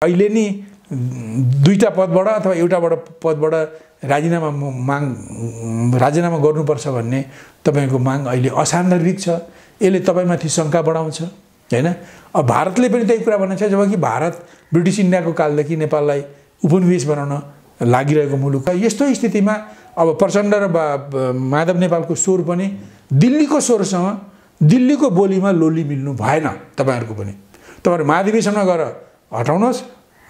अहिले नि दुईटा पदबाट अथवा एउटाबाट पदबाट राजीनामा गर्नुपर्छ भन्ने तपाईको माग अहिले असान्दर्भिक छ। यसले तपाईमाथि शंका बढाउँछ हैन। अब भारतले पनि त्यही कुरा भनेको छ जबकि भारत ब्रिटिश इन्डियाको कालदेखि नेपाललाई उपनिवेश बनाउन लागिरहेको मुलुक हो। यस्तो स्थितिमा अब प्रचण्ड र माधव नेपालको स्वर पनि दिल्लीको स्वरसँग दिल्लीको बोलीमा लोली मिल्नु भएन। तपाईहरुको पनि तपाईहरु महाधिवेशनमा गएर हटाउनुहोस्,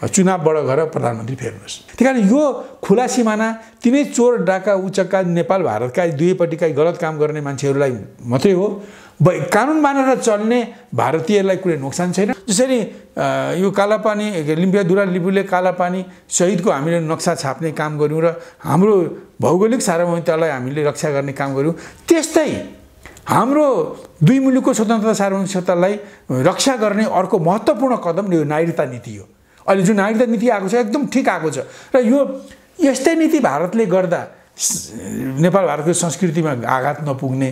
चुनावबाट गएर प्रधानमन्त्री फेर्नुहोस्। त्यसकारण यो खुला सिमाना तिनै चोर डाका उचक्का नेपाल भारतका दुवैपट्टिका गलत काम गर्ने मान्छेहरूलाई मात्रै हो। कानुन मानेर चल्ने भारतीयहरूलाई कुनै नोक्सान छैन। जसरी यो कालापानी लिम्पियादुरा लिपुले कालापानी शहीदको हामीले नक्सा छाप्ने काम गर्यौं र हाम्रो भौगोलिक सार्वभौमिकतालाई हामीले रक्षा गर्ने काम गर्यौं, त्यस्तै हाम्रो दुई मुलुकको स्वतन्त्रता सार्वभौमिकतालाई रक्षा गर्ने अर्को महत्त्वपूर्ण कदम यो नागरिकता नीति हो। अहिले जुन नागरिकता नीति आएको छ एकदम ठीक आएको छ र यो यस्तै नीति भारतले गर्दा नेपाल भारतको संस्कृतिमा आघात नपुग्ने,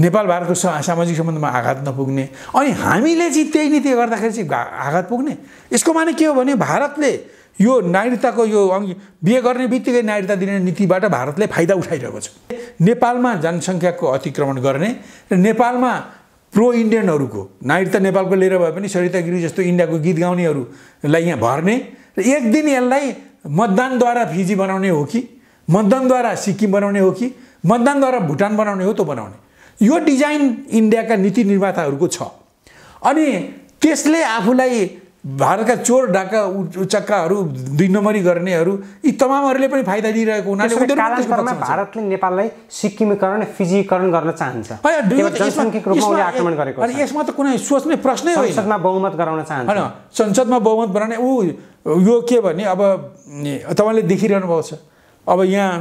नेपाल भारतको सामाजिक सम्बन्धमा आघात नपुग्ने, अनि हामीले चाहिँ त्यही नीति गर्दाखेरि चाहिँ आघात पुग्ने। यसको माने के हो भने भारतले यो नागरिकताको यो बिहे गर्ने बित्तिकै नागरिकता दिने नीतिबाट भारतले फाइदा उठाइरहेको छ। नेपालमा जनसङ्ख्याको अतिक्रमण गर्ने र नेपालमा प्रो इन्डियनहरुको नागरिकता नेपालको लिएर भए पनि सरिता गिरी जस्तो इन्डियाको गीत गाउनेहरुलाई यहाँ भर्ने र एक दिन यसलाई मतदानद्वारा फिजी बनाउने हो कि मतदानद्वारा सिक्किम बनाउने हो कि मतदानद्वारा भुटान बनाउने हो त बनाउने, यो डिजाइन इन्डियाका नीति निर्माताहरुको छ। अनि त्यसले आफूलाई भारतका चोर डाका उचक्काहरु दुई नम्बरी गर्नेहरु यी तमामहरुले पनि फाइदा दिइरहेको हुनाले कालान्तरमा भारतले नेपाललाई सिक्किमीकरण फिजीकरण गर्न चाहन्छ। जनसंख्यिक रूपमा उले आक्रमण गरेको छ। अनि यसमा त कुनै सोच्ने प्रश्नै होइन। संसदमा बहुमत गराउन चाहन्छ। हैन, संसदमा बहुमत बनाउने यो के भने अब तपाईले देखिरहनु भएको छ। अब यहाँ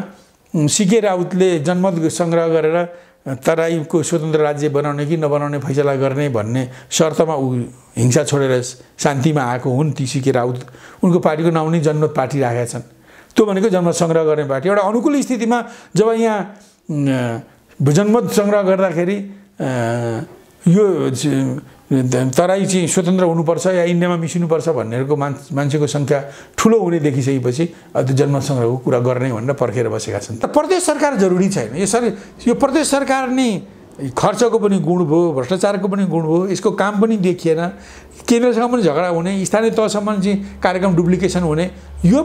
सीके राउतले जनमत संग्रह गरेर तराईको स्वतन्त्र राज्य बनाउने कि नबनाउने फैसला गर्ने भन्ने शर्तमा हिंसा छोडेर शान्तिमा आएको हुन् ती सीके राउत। उनको पार्टीको नाउँ नै जनमत पार्टी राखेका छन्। त्यो भनेको जनमत संग्रह गर्ने पार्टी। एउटा अनुकूल स्थितिमा जब यहाँ जनमत संग्रह गर्दाखेरि यो तराई चाहिँ स्वतन्त्र हुनुपर्छ या इन्डियामा मिसिनुपर्छ भन्नेहरूको मान्छेको संख्या ठुलो हुने देखिसकेपछि त्यो जनमत संग्रहको कुरा गर्ने भनेर पर्खेर बसेका छन्। प्रदेश सरकार जरुरी छैन। यो प्रदेश सरकार नै खर्चको पनि गुण भयो, भ्रष्टाचारको पनि गुण भयो, यसको काम पनि देखिएन, केन्द्रसँग पनि झगडा हुने, स्थानीय तहसम्म चाहिँ कार्यक्रम डुप्लिकेसन हुने, यो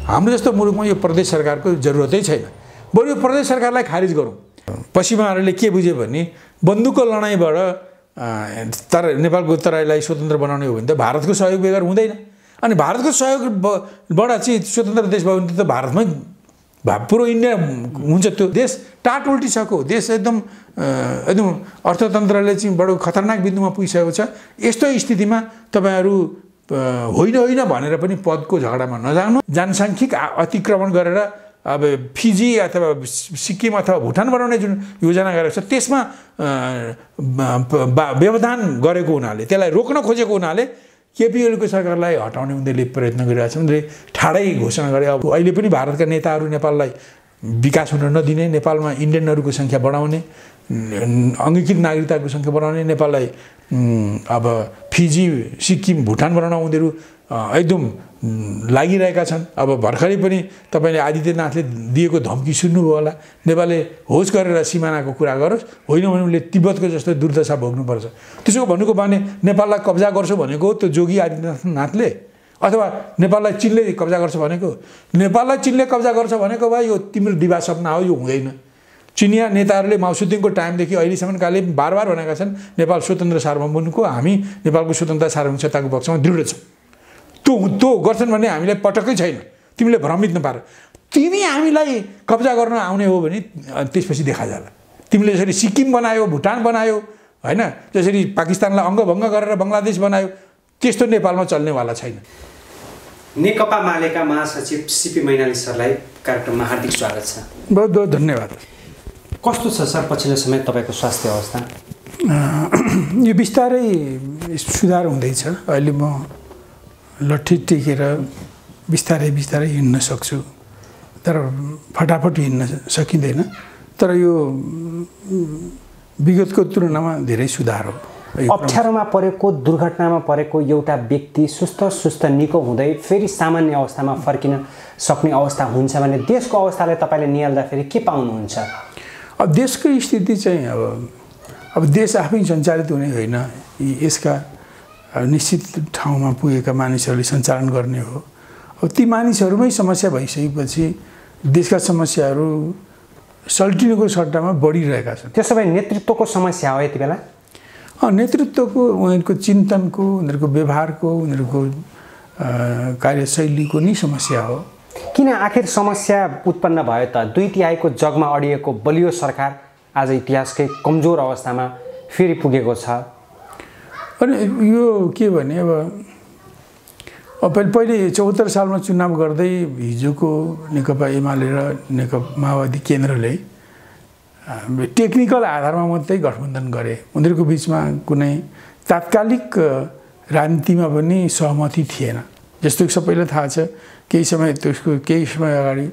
हाम्रो जस्तो मुलुकमा यो प्रदेश सरकारको जरुरतै छैन। बरु यो प्रदेश सरकारलाई खारिज गरौँ। पश्चिमाहरूले के बुझे भने बन्दुकको लडाईँबाट नेपालको तराईलाई स्वतन्त्र बनाउने हो भने त भारतको सहयोग बेगर हुँदैन। अनि भारतको सहयोगबाट चाहिँ स्वतन्त्र देश भयो भने त भारतमै पुरो इन्डिया हुन्छ। त्यो देश टाट उल्टिसक्यो, देश एकदम अर्थतन्त्रले चाहिँ बडो खतरनाक बिन्दुमा पुगिसकेको छ। यस्तो स्थितिमा तपाईहरु होइन भनेर पनि पदको झगडामा नजानु। जनसाङ्ख्यिक अतिक्रमण गरेर अब फिजी अथवा सिक्किम अथवा भुटान बनाउने जुन योजना गरेको छ त्यसमा व्यवधान गरेको हुनाले, त्यसलाई रोक्न खोजेको हुनाले केपीओलीको सरकारलाई हटाउने उनीहरूले प्रयत्न गरिरहेका छन्। उनीहरूले ठाडै घोषणा गरे अब अहिले पनि भारतका नेताहरू नेपाललाई विकास हुन नदिने, नेपालमा इन्डियनहरूको संख्या बढाउने, अङ्गीकृत नागरिकताको संख्या बढाउने, नेपाललाई अब फिजी सिक्किम भुटान बनाउन उनीहरू एकदम लागिरहेका छन्। अब भर्खरै पनि तपाईले आदित्यनाथले दिएको धम्की सुन्नुभयो होला, नेपालले होस गरेर सिमानाको कुरा गरोस्, होइन भने उनले तिब्बतको जस्तो दुर्दशा भोग्नुपर्छ। त्यसो भनेको भने नेपाललाई कब्जा गर्छु भनेको त्यो जोगी आदित्यनाथले अथवा नेपाललाई चीनले कब्जा गर्छ भनेको, नेपाललाई चीनले कब्जा गर्छ भनेको भए यो तिम्रो दिवा सपना हो, यो हुँदैन। चिनिया नेताहरूले माओसुदुङको टाइमदेखि अहिलेसम्मकाले बारबार भनेका छन् नेपाल स्वतन्त्र सार्वभौमको, हामी नेपालको स्वतन्त्रता सार्वभौमिकताको पक्षमा दृढ छौँ। त्यो गर्छन् भन्ने हामीलाई पटक्कै छैन। तिमीले भ्रमित नपार। तिमी हामीलाई कब्जा गर्न आउने हो भने त्यसपछि देखा जाला। तिमीले जसरी सिक्किम बनायो, भुटान बनायो, हैन, जसरी पाकिस्तानलाई अङ्गभङ्ग गरेर बङ्गलादेश बनायो, त्यस्तो नेपालमा चल्नेवाला छैन। नेकपा मालेका महासचिव सीपी मैनाली सरलाई कार्यक्रममा हार्दिक स्वागत छ। बहुत बहुत धन्यवाद। कस्तो छ सर पछिल्लो समय तपाईको स्वास्थ्य अवस्था? यो बिस्तारै सुधार हुँदैछ। अहिले म लट्ठी टेकेर बिस्तारै हिँड्न सक्छु, तर फटाफट हिँड्न सकिँदैन। तर यो विगतको तुलनामा धेरै सुधार हो। अप्ठ्यारोमा परेको दुर्घटनामा परेको एउटा व्यक्ति सुस्त निको हुँदै फेरि सामान्य अवस्थामा फर्किन सक्ने अवस्था हुन्छ भने देशको अवस्थालाई तपाईँले निहाल्दाखेरि के पाउनुहुन्छ? अब देशको स्थिति चाहिँ अब देश आफै सञ्चालित हुने होइन, यसका निश्चित ठाउँमा पुगेका मानिसहरूले सञ्चालन गर्ने हो। अब ती मानिसहरूमै समस्या भइसकेपछि देशका समस्याहरू सल्टिनुको सट्टामा बढिरहेका छन्। त्यसो भए नेतृत्वको समस्या हो यति बेला? नेतृत्वको, उनीहरूको चिन्तनको, उनीहरूको व्यवहारको, उनीहरूको कार्यशैलीको नै समस्या हो। किन आखिर समस्या उत्पन्न भयो त? 2/3 जगमा अडिएको बलियो सरकार आज इतिहासकै कमजोर अवस्थामा फेरि पुगेको छ। अनि यो के भने अब पहिले 74 सालमा चुनाव गर्दै हिजोको नेकपा एमाले र नेकपा माओवादी केन्द्रले टेक्निकल आधारमा मात्रै गठबन्धन गरे। उनीहरूको बिचमा कुनै तात्कालिक राजनीतिमा पनि सहमति थिएन, जस्तो कि सबैलाई थाहा छ। केही समय अगाडि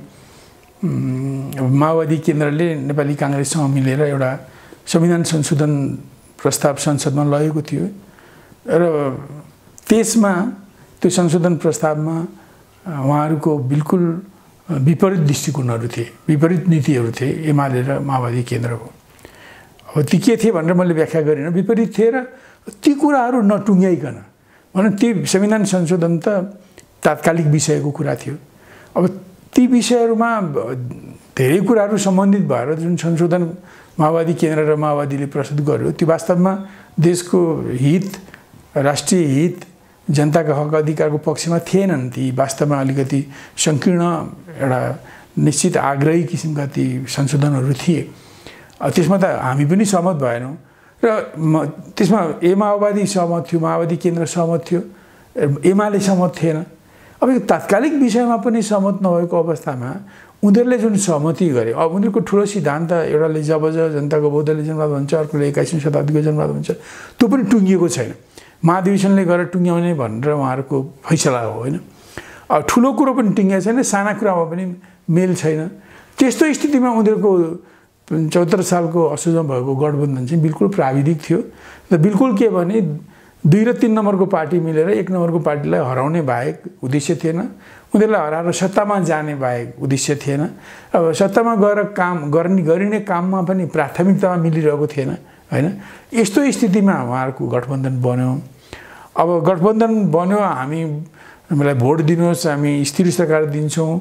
माओवादी केन्द्रले नेपाली काङ्ग्रेससँग मिलेर एउटा संविधान संशोधन प्रस्ताव संसदमा लगेको थियो र त्यसमा त्यो संशोधन प्रस्तावमा उहाँहरूको बिल्कुल विपरीत दृष्टिकोणहरू थिए, विपरीत नीतिहरू थिए एमाले र माओवादी केन्द्रको। अब ती के थिए भनेर मैले व्याख्या गरिनँ, विपरीत थिए र ती कुराहरू नटुङ्ग्याइकन, भने ती संविधान संशोधन त तात्कालिक विषयको कुरा थियो। अब ती विषयहरूमा धेरै कुराहरू सम्बन्धित भएर जुन संशोधन माओवादी केन्द्र र माओवादीले प्रस्तुत गर्यो त्यो वास्तवमा देशको हित, राष्ट्रिय हित, जनताका हक अधिकारको पक्षमा थिएनन्। ती वास्तवमा अलिकति सङ्कीर्ण एउटा निश्चित आग्रही किसिमका ती संशोधनहरू थिए। त्यसमा त हामी पनि सहमत भएनौँ र त्यसमा माओवादी सहमत थियो, माओवादी केन्द्र सहमत थियो, एमाले सहमत थिएन। अब यो तात्कालिक विषयमा पनि सहमत नभएको अवस्थामा उनीहरूले जुन सहमति गरे, अब उनीहरूको ठुलो सिद्धान्त एउटाले जब जनताको बौद्धले जनवाद भन्छ, अर्कोले 21औं शताब्दीको जनवाद भन्छ, त्यो पनि टुङ्गिएको छैन। महाधिवेशनले गएर टुङ्ग्याउने भनेर उहाँहरूको फैसला हो, होइन? अब ठुलो कुरो पनि टुङ्गिएको छैन, साना कुरामा पनि मेल छैन। त्यस्तो स्थितिमा उनीहरूको 74 सालको असोजमा भएको गठबन्धन चाहिँ बिल्कुल प्राविधिक थियो र बिल्कुल के भने 2 र 3 नम्बरको पार्टी मिलेर 1 नम्बरको पार्टीलाई हराउने बाहेक उद्देश्य थिएन। उनीहरूलाई हराएर सत्तामा जाने बाहेक उद्देश्य थिएन। अब सत्तामा गएर गरिने काममा पनि प्राथमिकतामा मिलिरहेको थिएन, होइन? यस्तो स्थितिमा उहाँहरूको गठबन्धन बन्यो। अब गठबन्धन बन्यो, हामीलाई भोट दिनुहोस्, हामी स्थिर सरकार दिन्छौँ,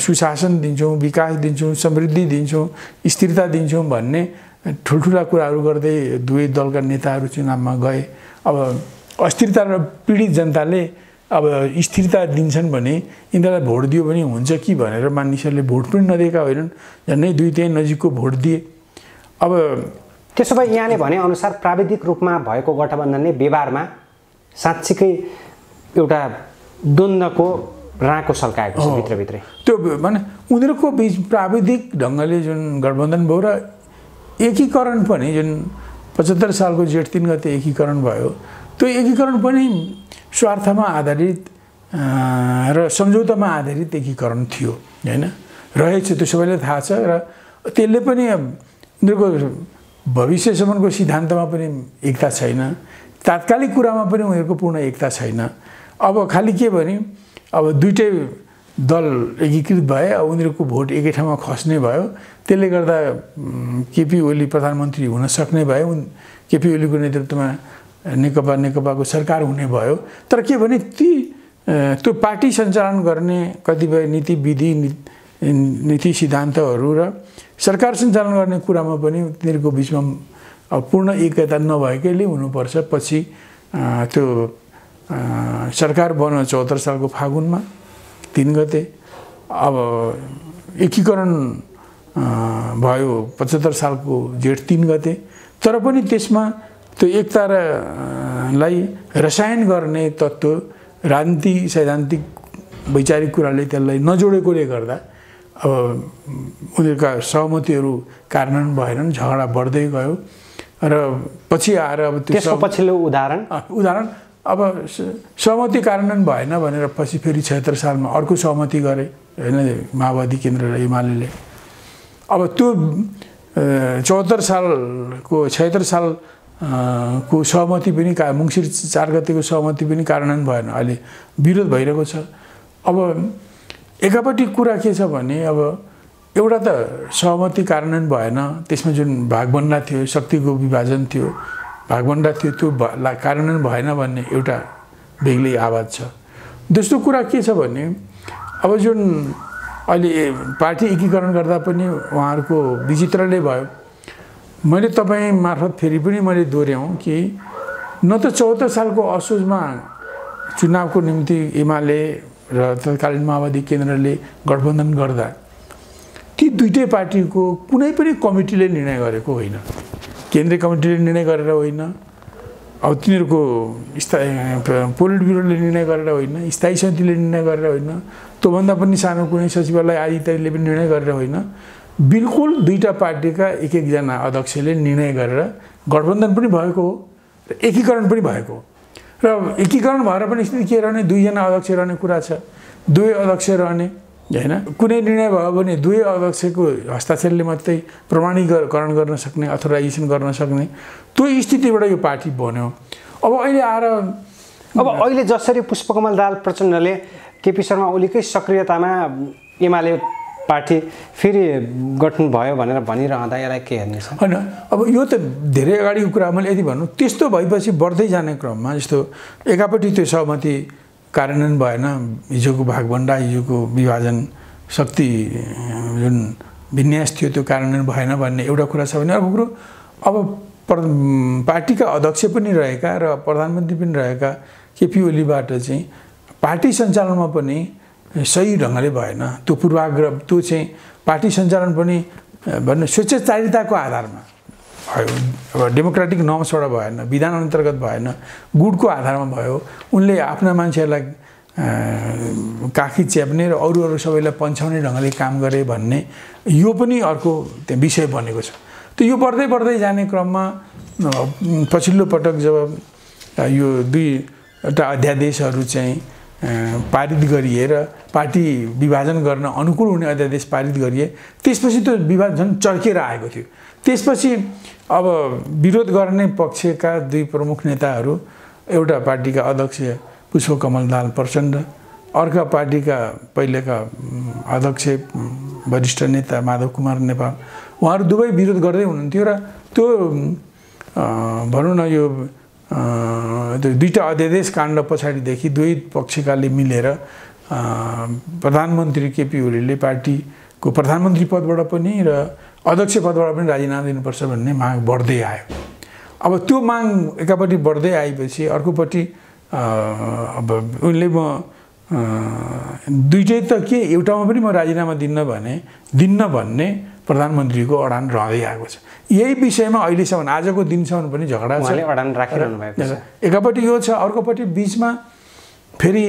सुशासन दिन्छौँ, विकास दिन्छौँ, समृद्धि दिन्छौँ, स्थिरता दिन्छौँ भन्ने ठुल्ठुला कुराहरू गर्दै दुवै दलका नेताहरू चुनावमा गए। अब अस्थिरता र पीडित जनताले अब स्थिरता दिन्छन् भने यिनीहरूलाई भोट दियो भने हुन्छ कि भनेर मानिसहरूले भोट पनि नदिएका होइनन्, झन्डै 2/3 नजिकको भोट दिए। अब त्यसो भए यहाँले भने अनुसार प्राविधिक रूपमा भएको गठबन्धनले व्यवहारमा साँच्चीकै एउटा द्वन्द्वको राँको सल्काएको छ भित्रभित्रै। त्यो भने उनीहरूको बिच प्राविधिक ढङ्गले जुन गठबन्धन भयो र एकीकरण पनि जुन 75 सालको जेठ 3 गते एकीकरण भयो, त्यो एकीकरण पनि स्वार्थमा आधारित र सम्झौतामा आधारित एकीकरण थियो, होइन? रहेछ, त्यो सबैलाई थाहा छ र त्यसले पनि उनीहरूको भविष्यसम्मको सिद्धान्तमा पनि एकता छैन, तात्कालिक कुरामा पनि उनीहरूको पूर्ण एकता छैन। अब खालि के भने अब दुईटै दल एकीकृत भए, अब उनीहरूको भोट एकै ठाउँमा खस्ने भयो, त्यसले गर्दा केपी ओली प्रधानमन्त्री हुन सक्ने भयो, केपी ओलीको नेतृत्वमा नेकपाको सरकार हुने भयो। तर के भने त्यो पार्टी सञ्चालन गर्ने कतिपय नीति विधि, नीति सिद्धान्तहरू र सरकार सञ्चालन गर्ने कुरामा पनि तिनीहरूको बिचमा पूर्ण एकता नभएकैले हुनुपर्छ। पछि त्यो सरकार बन्यो 74 सालको फागुनमा 3 गते। अब एकीकरण भयो 75 सालको जेठ 3 गते। तर पनि त्यसमा त्यो एकतालाई रसायन गर्ने तत्त्व, राजनीति सैद्धान्तिक वैचारिक कुराले त्यसलाई नजोडेकोले गर्दा अब उनीहरूका सहमतिहरू कार्यान्वयन भएनन्, झगडा बढ्दै गयो र पछि आएर अब त्यसको पछिल्लो उदाहरण अब सहमति कार्यान्वयन भएन भनेर पछि फेरि 76 सालमा अर्को सहमति गरे, होइन? माओवादी केन्द्र र एमाले। अब त्यो 76 साल को सहमति पनि मङ्सिर 4 गतेको सहमति पनि कार्यान्वयन भएन, अहिले विरोध भइरहेको छ। अब एकापट्टि कुरा के छ भने अब एउटा त सहमति कार्यान्वयन भएन, त्यसमा जुन भागबन्डा थियो, शक्तिको विभाजन थियो, भागबन्डा थियो, त्यो कार्यान्वयन भएन भन्ने एउटा बेग्लै आवाज छ। दोस्रो कुरा के छ भने अब जुन अहिले पार्टी एकीकरण गर्दा पनि उहाँहरूको विचित्रले भयो। मैले तपाईँ मार्फत फेरि पनि मैले दोहोऱ्याउँ कि न त 74 सालको असोजमा चुनावको निम्ति एमाले र तत्कालीन माओवादी केन्द्रले गठबन्धन गर्दा ती दुईटै पार्टीको कुनै पनि कमिटीले निर्णय गरेको होइन, केन्द्रीय कमिटीले निर्णय गरेर होइन, अब तिनीहरूको पोलिट ब्युरोले निर्णय गरेर होइन, स्थायी समितिले निर्णय गरेर होइन, त्योभन्दा पनि सानो कुनै सचिवालय आदि इत्यादिले पनि निर्णय गरेर होइन, बिल्कुल दुईटा पार्टीका एक एकजना अध्यक्षले निर्णय गरेर गठबन्धन पनि भएको हो र एकीकरण पनि भएको हो। र एकीकरण भएर पनि स्थिति के रहने, दुईजना अध्यक्ष रहने कुरा छ, दुवै अध्यक्ष रहने हैन। कुनै निर्णय भयो भने दुवै अध्यक्षको हस्ताक्षरले मात्रै प्रमाणीकरण गर्न सक्ने, अथोराइजेसन गर्न सक्ने, त्यो स्थितिबाट यो पार्टी बन्यो। अब अहिले आएर अहिले जसरी पुष्पकमल दाहाल प्रचण्डले केपी शर्मा ओलीकै सक्रियतामा एमाले पार्टी फेरि गठन भयो भनेर भनिरहँदा यसलाई के हेर्ने छ? होइन, अब यो त धेरै अगाडिको कुरा। मैले यदि भन्नु त्यस्तो भएपछि बढ्दै जाने क्रममा जस्तो एकापट्टि त्यो सहमति कार्यान्वयन भएन, हिजोको भागबन्डा, हिजोको विभाजन, शक्ति जुन विन्यास थियो त्यो कार्यान्वयन भएन भन्ने एउटा कुरा छ भने, अर्को कुरो अब पार्टीका अध्यक्ष पनि रहेका र प्रधानमन्त्री पनि रहेका केपी ओलीबाट चाहिँ पार्टी सञ्चालनमा पनि सही ढङ्गले भएन। त्यो पूर्वाग्रह, त्यो चाहिँ पार्टी सञ्चालन पनि भन्ने स्वेच्छाचारिताको आधारमा भयो, अब डेमोक्रेटिक नर्म्सबाट भएन, विधान अन्तर्गत भएन, गुडको आधारमा भयो। उनले आफ्ना मान्छेहरूलाई काखी च्याप्ने र अरू सबैलाई पन्छाउने ढङ्गले काम गरे भन्ने यो पनि अर्को त्यहाँ विषय बनेको छ। त यो बढ्दै जाने क्रममा पछिल्लो पटक जब यो दुईवटा अध्यादेशहरू चाहिँ पारित गरिए र पार्टी विभाजन गर्न अनुकूल हुने अध्यादेश पारित गरिए, त्यसपछि त्यो विवाद झन् चर्केर आएको थियो। त्यसपछि अब विरोध गर्ने पक्षका दुई प्रमुख नेताहरू, एउटा पार्टीका अध्यक्ष पुष्पकमल दाहाल प्रचण्ड, अर्का पार्टीका पहिलेका अध्यक्ष वरिष्ठ नेता माधव कुमार नेपाल, उहाँहरू दुवै विरोध गर्दै हुनुहुन्थ्यो। र त्यो भनौँ न यो दुईटा अध्यादेश काण्ड पछाडिदेखि दुवै पक्षकाले मिलेर प्रधानमन्त्री केपी ओलीले पार्टीको प्रधानमन्त्री पदबाट पनि र अध्यक्ष पदबाट पनि राजीनामा दिनुपर्छ भन्ने माग बढ्दै आयो। अब त्यो माग एकापट्टि बढ्दै आएपछि अर्कोपट्टि अब उनले म दुईटै त के एउटामा पनि म राजीनामा दिन्न भन्ने प्रधानमन्त्रीको अडान रहँदै आएको छ। यही विषयमा अहिलेसम्म आजको दिनसम्म पनि झगडा छ, अडान राखिरहनु भएको छ। एकापट्टि यो छ, अर्कोपट्टि बिचमा फेरि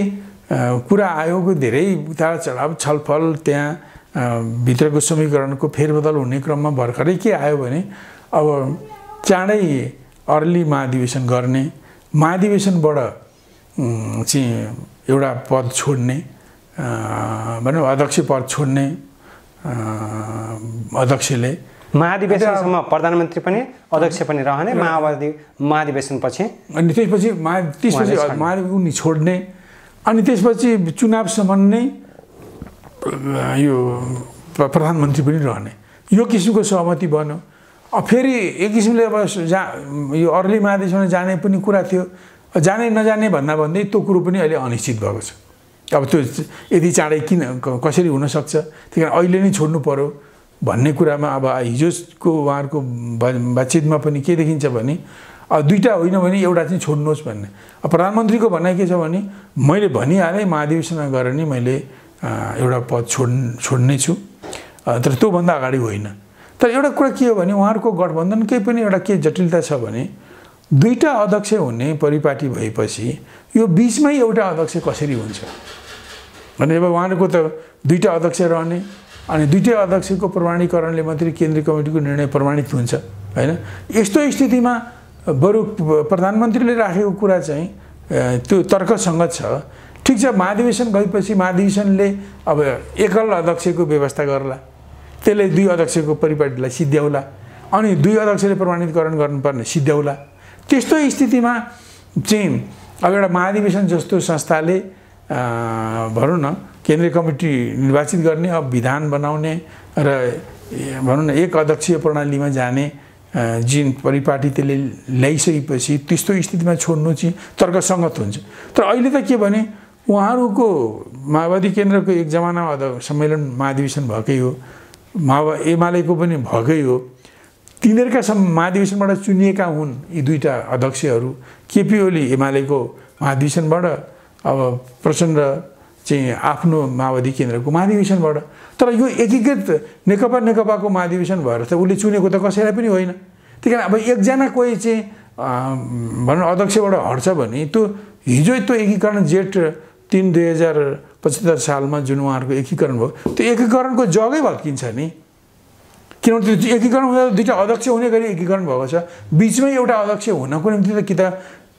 कुरा आयोगको धेरै उतार चढाव छलफल, त्यहाँ भित्रको समीकरणको फेरबदल हुने क्रममा भर्खरै के आयो भने अब चाँडै अर्ली महाधिवेशन गर्ने, महाधिवेशनबाट चाहिँ एउटा पद छोड्ने, भनौँ अध्यक्ष पद छोड्ने अध्यक्षले महाधिवेशनसम्म प्रधानमन्त्री पनि अध्यक्ष पनि रहने, माओवादी महाधिवेशनपछि अनि त्यसपछि उनी छोड्ने, अनि त्यसपछि चुनावसम्म नै यो प्रधानमन्त्री पनि रहने, यो किसिमको सहमति बन्यो। अब फेरि एक किसिमले अब यो अर्ली महाधिवेशनमा जाने पनि कुरा थियो, जाने नजाने भन्दै त्यो कुरो पनि अहिले अनिश्चित भएको छ। अब त्यो यति चाँडै किन कसरी हुनसक्छ, त्यही कारण अहिले नै छोड्नु पर्यो भन्ने कुरामा अब हिजोको उहाँहरूको बातचितमा पनि के देखिन्छ भने दुईटा होइन भने एउटा चाहिँ छोड्नुहोस् भन्ने। अब प्रधानमन्त्रीको भनाइ के छ भने मैले भनिहालेँ महाधिवेशनमा गएर नि मैले एउटा पद छोड्ने छु, तर त्योभन्दा अगाडि होइन। तर एउटा कुरा के हो भने उहाँहरूको गठबन्धनकै पनि एउटा के जटिलता छ भने दुईटा अध्यक्ष हुने परिपाटी भएपछि यो बिचमै एउटा अध्यक्ष कसरी हुन्छ भने अब उहाँहरूको त दुईटा अध्यक्ष रहने, अनि दुईटै अध्यक्षको प्रमाणीकरणले मात्रै केन्द्रीय कमिटीको निर्णय प्रमाणित हुन्छ हैन। यस्तो स्थितिमा बरु प्रधानमन्त्रीले राखेको कुरा चाहिँ त्यो तर्कसङ्गत छ। ठिक छ, महाधिवेशन गएपछि महाधिवेशनले अब एकल अध्यक्षको व्यवस्था गर्ला, त्यसले दुई अध्यक्षको परिपाटीलाई सिद्ध्याउला, अनि दुई अध्यक्षले प्रमाणीकरण गर्नुपर्ने सिद्ध्याउला। त्यस्तो स्थितिमा चाहिँ अब एउटा महाधिवेशन जस्तो संस्थाले भनौँ न केन्द्रीय कमिटी निर्वाचित गर्ने, अब विधान बनाउने र भनौँ न एक अध्यक्षीय प्रणालीमा जाने जुन परिपाटी त्यसले ल्याइसकेपछि त्यस्तो स्थितिमा छोड्नु चाहिँ तर्कसङ्गत हुन्छ। तर अहिले त के भने उहाँहरूको माओवादी केन्द्रको एक जमानामा सम्मेलन महाधिवेशन भएकै हो, एमालेको पनि भएकै हो। तिनीहरूका महाधिवेशनबाट चुनिएका हुन् यी दुईटा अध्यक्षहरू, केपी ओली एमालेको महाधिवेशनबाट, अब प्रचण्ड चाहिँ आफ्नो माओवादी केन्द्रको महाधिवेशनबाट। तर यो एकीकृत नेकपाको महाधिवेशन भएर त उसले चुनेको त कसैलाई पनि होइन। त्यही कारण अब एकजना कोही चाहिँ भनौँ अध्यक्षबाट हट्छ भने त्यो हिजो त्यो एकीकरण जेठ 3 2075 सालमा जुन उहाँहरूको एकीकरण भयो त्यो एकीकरणको जगै भत्किन्छ नि। किनभने त्यो एकीकरण हुँदा दुईवटा अध्यक्ष हुने गरी एकीकरण भएको छ, बिचमै एउटा अध्यक्ष हुनको निम्ति त कि त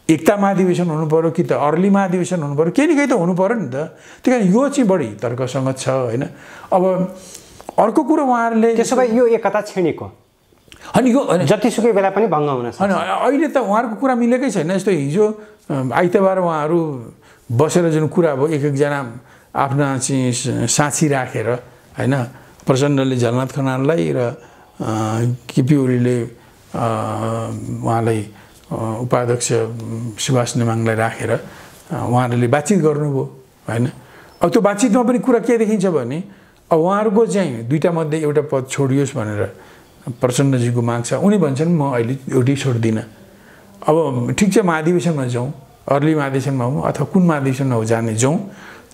एकता महाधिवेशन हुनु पऱ्यो कि त अर्ली महाधिवेशन हुनु पऱ्यो, केही न केही त हुनु पऱ्यो नि त। त्यही कारण यो चाहिँ बढी तर्कसङ्गत छ होइन। अब अर्को कुरो उहाँहरूले त्यसो भए यो एकता छेडेको अनि यो जतिसुकै बेला पनि भङ्ग हुन सक्छ। अनि अहिले त उहाँहरूको कुरा मिलेकै छैन। यस्तो हिजो आइतबार उहाँहरू बसेर जुन कुरा भयो, एक एकजना आफ्ना चाहिँ साँची राखेर होइन, प्रचण्डले झलनाथ खनाललाई र केपी ओलीले उहाँलाई उपाध्यक्ष सुभाष नेमाङलाई राखेर उहाँहरूले बातचित गर्नुभयो होइन। अब त्यो बातचितमा पनि कुरा के देखिन्छ भने अब उहाँहरूको चाहिँ दुईटा मध्ये एउटा पद छोडियोस् भनेर प्रचण्डजीको माग छ। उनी भन्छन् म अहिले एउटै छोड्दिनँ, अब ठिक छ महाधिवेशनमा जाउँ, अर्ली महाधिवेशनमा हौँ अथवा कुन महाधिवेशनमा हो जाने जाउँ,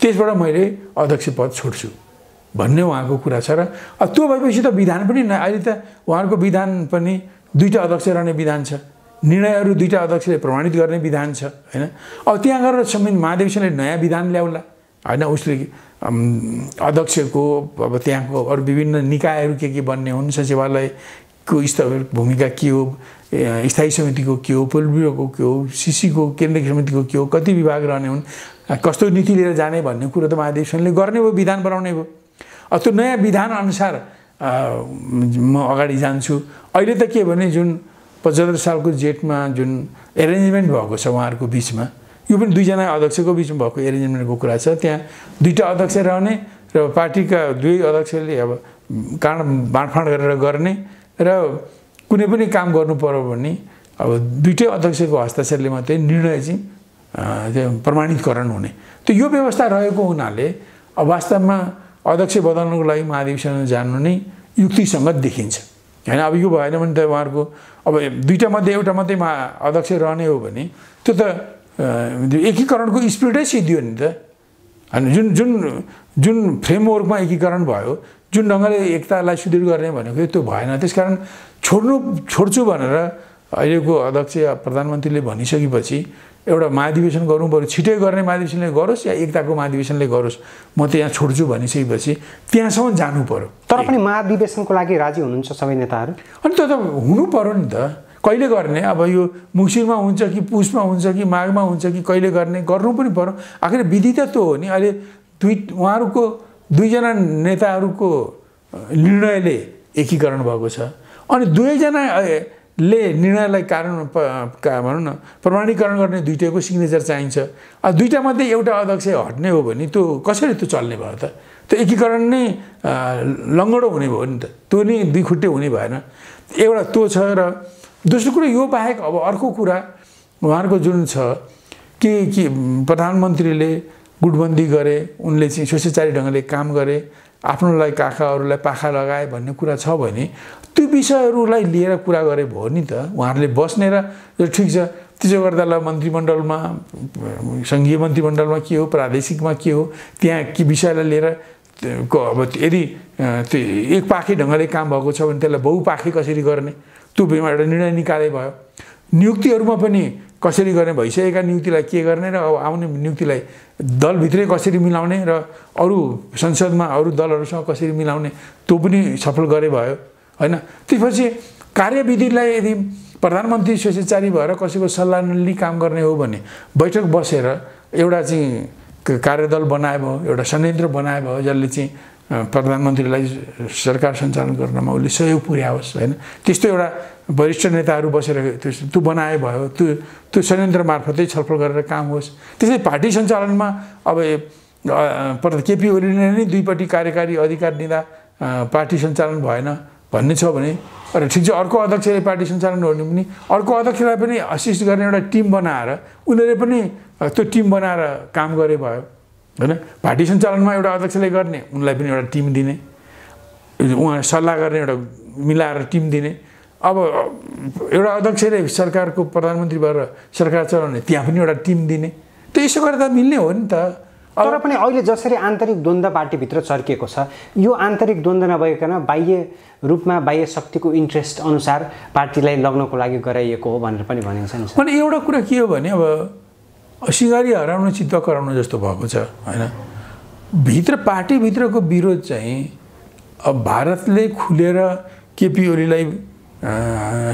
त्यसबाट मैले अध्यक्ष पद छोड्छु भन्ने उहाँको कुरा छ। र त्यो भएपछि त विधान पनि अहिले त उहाँहरूको विधान पनि दुईटा अध्यक्ष रहने विधान छ, निर्णयहरू दुईटा अध्यक्षले प्रमाणित गर्ने विधान छ होइन। अब त्यहाँ गएर संविधान महाधिवेशनले नयाँ विधान ल्याउला होइन, उसले अध्यक्षको अब त्यहाँको अरू विभिन्न निकायहरू के बन्ने हुन्, सचिवालयको भूमिका के हो, स्थायी समितिको के हो, पोलिट ब्युरोको के हो, सिसीको केन्द्रीय समितिको के हो, कति विभाग रहने हुन्, कस्तो नीति लिएर जाने भन्ने कुरो त महाधिवेशनले गर्ने भयो, विधान बनाउने भयो। अब त्यो नयाँ विधान अनुसार म अगाडि जान्छु। अहिले त के भने जुन 75 सालको जेठमा जुन एरेन्जमेन्ट भएको छ उहाँहरूको बिचमा, यो पनि दुईजना अध्यक्षको बिचमा भएको एरेन्जमेन्टको कुरा छ। त्यहाँ दुईटा अध्यक्ष रहने र पार्टीका दुई अध्यक्षले अब कारण बाँडफाँड गरेर गर्ने र कुनै पनि काम गर्नु पर्यो भने अब दुईटै अध्यक्षको हस्ताक्षरले मात्रै निर्णय चाहिँ प्रमाणितकरण हुने, त्यो यो व्यवस्था रहेको हुनाले अब वास्तवमा अध्यक्ष बदल्नुको लागि महाधिवेशन जानु नै युक्तिसङ्गत देखिन्छ होइन। अब यो भएन भने त उहाँहरूको अब दुईटा मध्ये एउटा मात्रै अध्यक्ष रहने हो भने त्यो त एकीकरणको स्पिरिटै सिद्धियो नि त। अनि जुन जुन जुन फ्रेमवर्कमा एकीकरण भयो, जुन ढङ्गले एकतालाई सुदृढ गर्ने भनेको त्यो भएन। त्यसकारण छोड्छु भनेर अहिलेको अध्यक्ष प्रधानमन्त्रीले भनिसकेपछि एउटा महाधिवेशन गर्नु पऱ्यो, छिटै गर्ने महाधिवेशनले गरोस् या एकताको महाधिवेशनले गरोस्, म त यहाँ छोड्छु भनिसकेपछि त्यहाँसम्म जानु पऱ्यो। तर पनि महाधिवेशनको लागि राजी हुनुहुन्छ सबै नेताहरू? अनि त्यो त हुनु पऱ्यो नि त। कहिले गर्ने, अब यो मुसिरमा हुन्छ कि पुसमा हुन्छ कि माघमा हुन्छ कि कहिले गर्ने, गर्नु पनि पऱ्यो। आखिर विधि त त्यो हो नि। अहिले उहाँहरूको दुईजना नेताहरूको निर्णयले एकीकरण भएको छ, अनि दुवैजनाले निर्णयलाई भनौँ न प्रमाणीकरण गर्ने दुईटैको सिग्नेचर चाहिन्छ। अब दुईटा मध्ये एउटा अध्यक्ष हट्ने हो भने त्यो कसरी त्यो चल्ने भयो त? त्यो एकीकरण नै लङ्गडो हुने भयो नि त, त्यो नै दुई खुट्टे हुने भएन। एउटा त्यो छ। र दोस्रो कुरो यो बाहेक अब अर्को कुरा उहाँहरूको जुन छ कि प्रधानमन्त्रीले गुटबन्दी गरे, उनले चाहिँ स्वेच्छाचारी ढङ्गले काम गरे, आफ्नोलाई काखा अरूलाई पाखा लगाए भन्ने कुरा छ भने त्यो विषयहरूलाई लिएर कुरा गरे भयो नि त। उहाँहरूले बस्ने र ठिक छ त्यसो गर्दा ल मन्त्रीमण्डलमा सङ्घीय मन्त्रीमण्डलमा के हो, प्रादेशिकमा के हो, त्यहाँ के विषयलाई लिएर अब यदि त्यो एक पाखे ढङ्गले काम भएको छ भने त्यसलाई बहुपाखे कसरी गर्ने, त्यो एउटा निर्णय निकाले भयो। नियुक्तिहरूमा पनि कसरी गर्ने, भइसकेका नियुक्तिलाई के गर्ने र अब आउने नियुक्तिलाई दलभित्रै कसरी मिलाउने र अरू संसदमा अरू दलहरूसँग कसरी मिलाउने, त्यो पनि सफल गरे भयो होइन। त्यसपछि कार्यविधिलाई यदि प्रधानमन्त्री स्वेच्छाचारी भएर कसैको सल्लाह नलिई काम गर्ने हो भने बैठक बसेर एउटा चाहिँ कार्यदल बनाए भयो, एउटा संयन्त्र बनाए भयो जसले चाहिँ प्रधानमन्त्रीलाई सरकार सञ्चालन गर्नमा उसले सहयोग पुर्याओस् होइन। त्यस्तो एउटा वरिष्ठ नेताहरू बसेर त्यो बनाए भयो, त्यो संयन्त्र मार्फतै छलफल गरेर काम होस्। त्यसै पार्टी सञ्चालनमा अब केपी ओलीले नै दुईपट्टि कार्यकारी अधिकार दिँदा पार्टी सञ्चालन भएन भन्ने छ भने, र ठिक छ अर्को अध्यक्षले पार्टी सञ्चालन गर्ने पनि अर्को अध्यक्षलाई पनि असिस्ट गर्ने एउटा टिम बनाएर उनीहरूले पनि त्यो टिम बनाएर काम गरे भयो होइन। पार्टी सञ्चालनमा एउटा अध्यक्षले गर्ने, उनलाई पनि एउटा टिम दिने, उहाँ सल्लाह गर्ने एउटा मिलाएर टिम दिने। अब एउटा अध्यक्षले सरकारको प्रधानमन्त्री भएर सरकार चलाउने, त्यहाँ पनि एउटा टिम दिने। त्यो यसो गरेर त मिल्ने हो नि त। तर पनि अहिले जसरी आन्तरिक द्वन्द्व पार्टीभित्र चर्किएको छ, यो आन्तरिक द्वन्द्व नभइकन बाह्य रूपमा बाह्य शक्तिको इन्ट्रेस्ट अनुसार पार्टीलाई लग्नको लागि गराइएको हो भनेर पनि भनिन्छ नि। अनि एउटा कुरा के हो भने अब सिँगारी हराउनु चित्त कराउनु जस्तो भएको छ होइन। भित्र पार्टीभित्रको विरोध चाहिँ अब भारतले खुलेर केपी ओलीलाई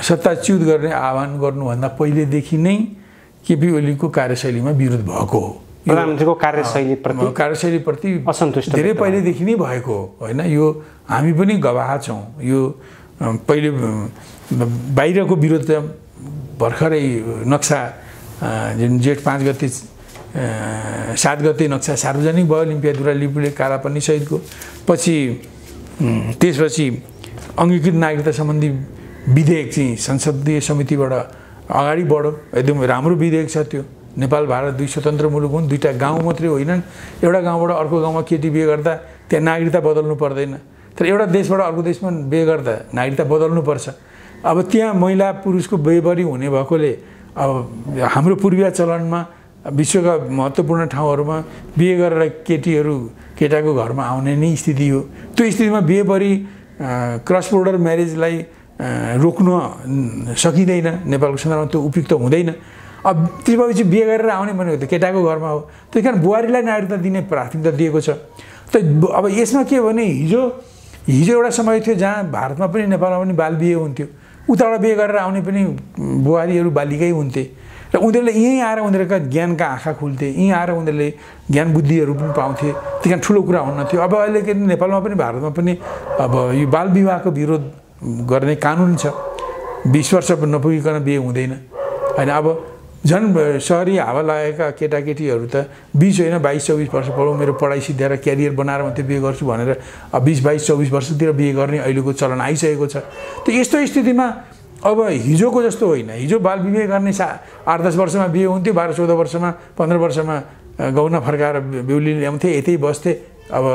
सत्ताच्युत गर्ने आह्वान गर्नुभन्दा पहिलेदेखि नै केपी ओलीको कार्यशैलीमा विरोध भएको हो। प्रधानमन्त्रीको कार्यशैलीप्रति असन्तुष्ट धेरै पहिलेदेखि नै भएको हो होइन। यो हामी पनि गवाह छौँ। यो पहिले बाहिरको विरोध त भर्खरै नक्सा जुन जेठ 5 गते 7 गते नक्सा सार्वजनिक भयो लिम्पियादुरा लिपुले कालापन्नी सहितको। त्यसपछि अङ्गीकृत नागरिकता सम्बन्धी विधेयक चाहिँ संसदीय समितिबाट अगाडि बढ्यो। एकदम राम्रो विधेयक छ त्यो। नेपाल भारत दुई स्वतन्त्र मुलुक हुन्, दुईवटा गाउँ मात्रै होइनन्। एउटा गाउँबाट अर्को गाउँमा केटी बिहे गर्दा त्यहाँ नागरिकता बदल्नु पर्दैन, तर एउटा देशबाट अर्को देशमा बिहे गर्दा नागरिकता बदल्नुपर्छ। अब त्यहाँ महिला पुरुषको बेबरी हुने भएकोले अब हाम्रो पूर्वीय चलनमा विश्वका महत्त्वपूर्ण ठाउँहरूमा बिहे गरेर केटीहरू केटाको घरमा आउने नै स्थिति हो। त्यो स्थितिमा बिहेबरी क्रस बोर्डर म्यारेजलाई रोक्न सकिँदैन, नेपालको सन्दर्भमा त्यो उपयुक्त हुँदैन। अब त्यसपछि बिहे गरेर आउने भनेको त केटाको घरमा हो। त्यही कारण बुहारीलाई नागरिकता दिने प्राथमिकता दिएको छ। त अब यसमा के हो भने हिजो एउटा समय थियो जहाँ भारतमा पनि नेपालमा पनि बाल बिहे हुन्थ्यो। उताबाट बिहे गरेर आउने पनि बुहारीहरू बालिकै हुन्थे र उनीहरूले यहीँ आएर उनीहरूका ज्ञानका आँखा खुल्थे, यहीँ आएर उनीहरूले ज्ञान बुद्धिहरू पनि पाउँथे। त्यही कारण ठुलो कुरा हुन्न थियो। अब अहिले के नेपालमा पनि भारतमा पनि अब यो बाल विवाहको विरोध गर्ने कानुन छ। 20 वर्ष नपुगिकन बिहे हुँदैन होइन। अब झन् सहरी हावा लागेका केटाकेटीहरू त 20 होइन 22-24 वर्ष पढौँ, मेरो पढाइ सिद्ध्याएर क्यारियर बनाएर मात्रै बिहे गर्छु भनेर 20-22-24 वर्षतिर बिहे गर्ने अहिलेको चलन आइसकेको छ। त यस्तो स्थितिमा अब हिजोको जस्तो होइन। हिजो बाल विवाह गर्ने 8-10 वर्षमा बिहे हुन्थ्यो, 12-14 वर्षमा 15 वर्षमा गौना फर्काएर बेहुली ल्याउँथे, यतै बस्थे। अब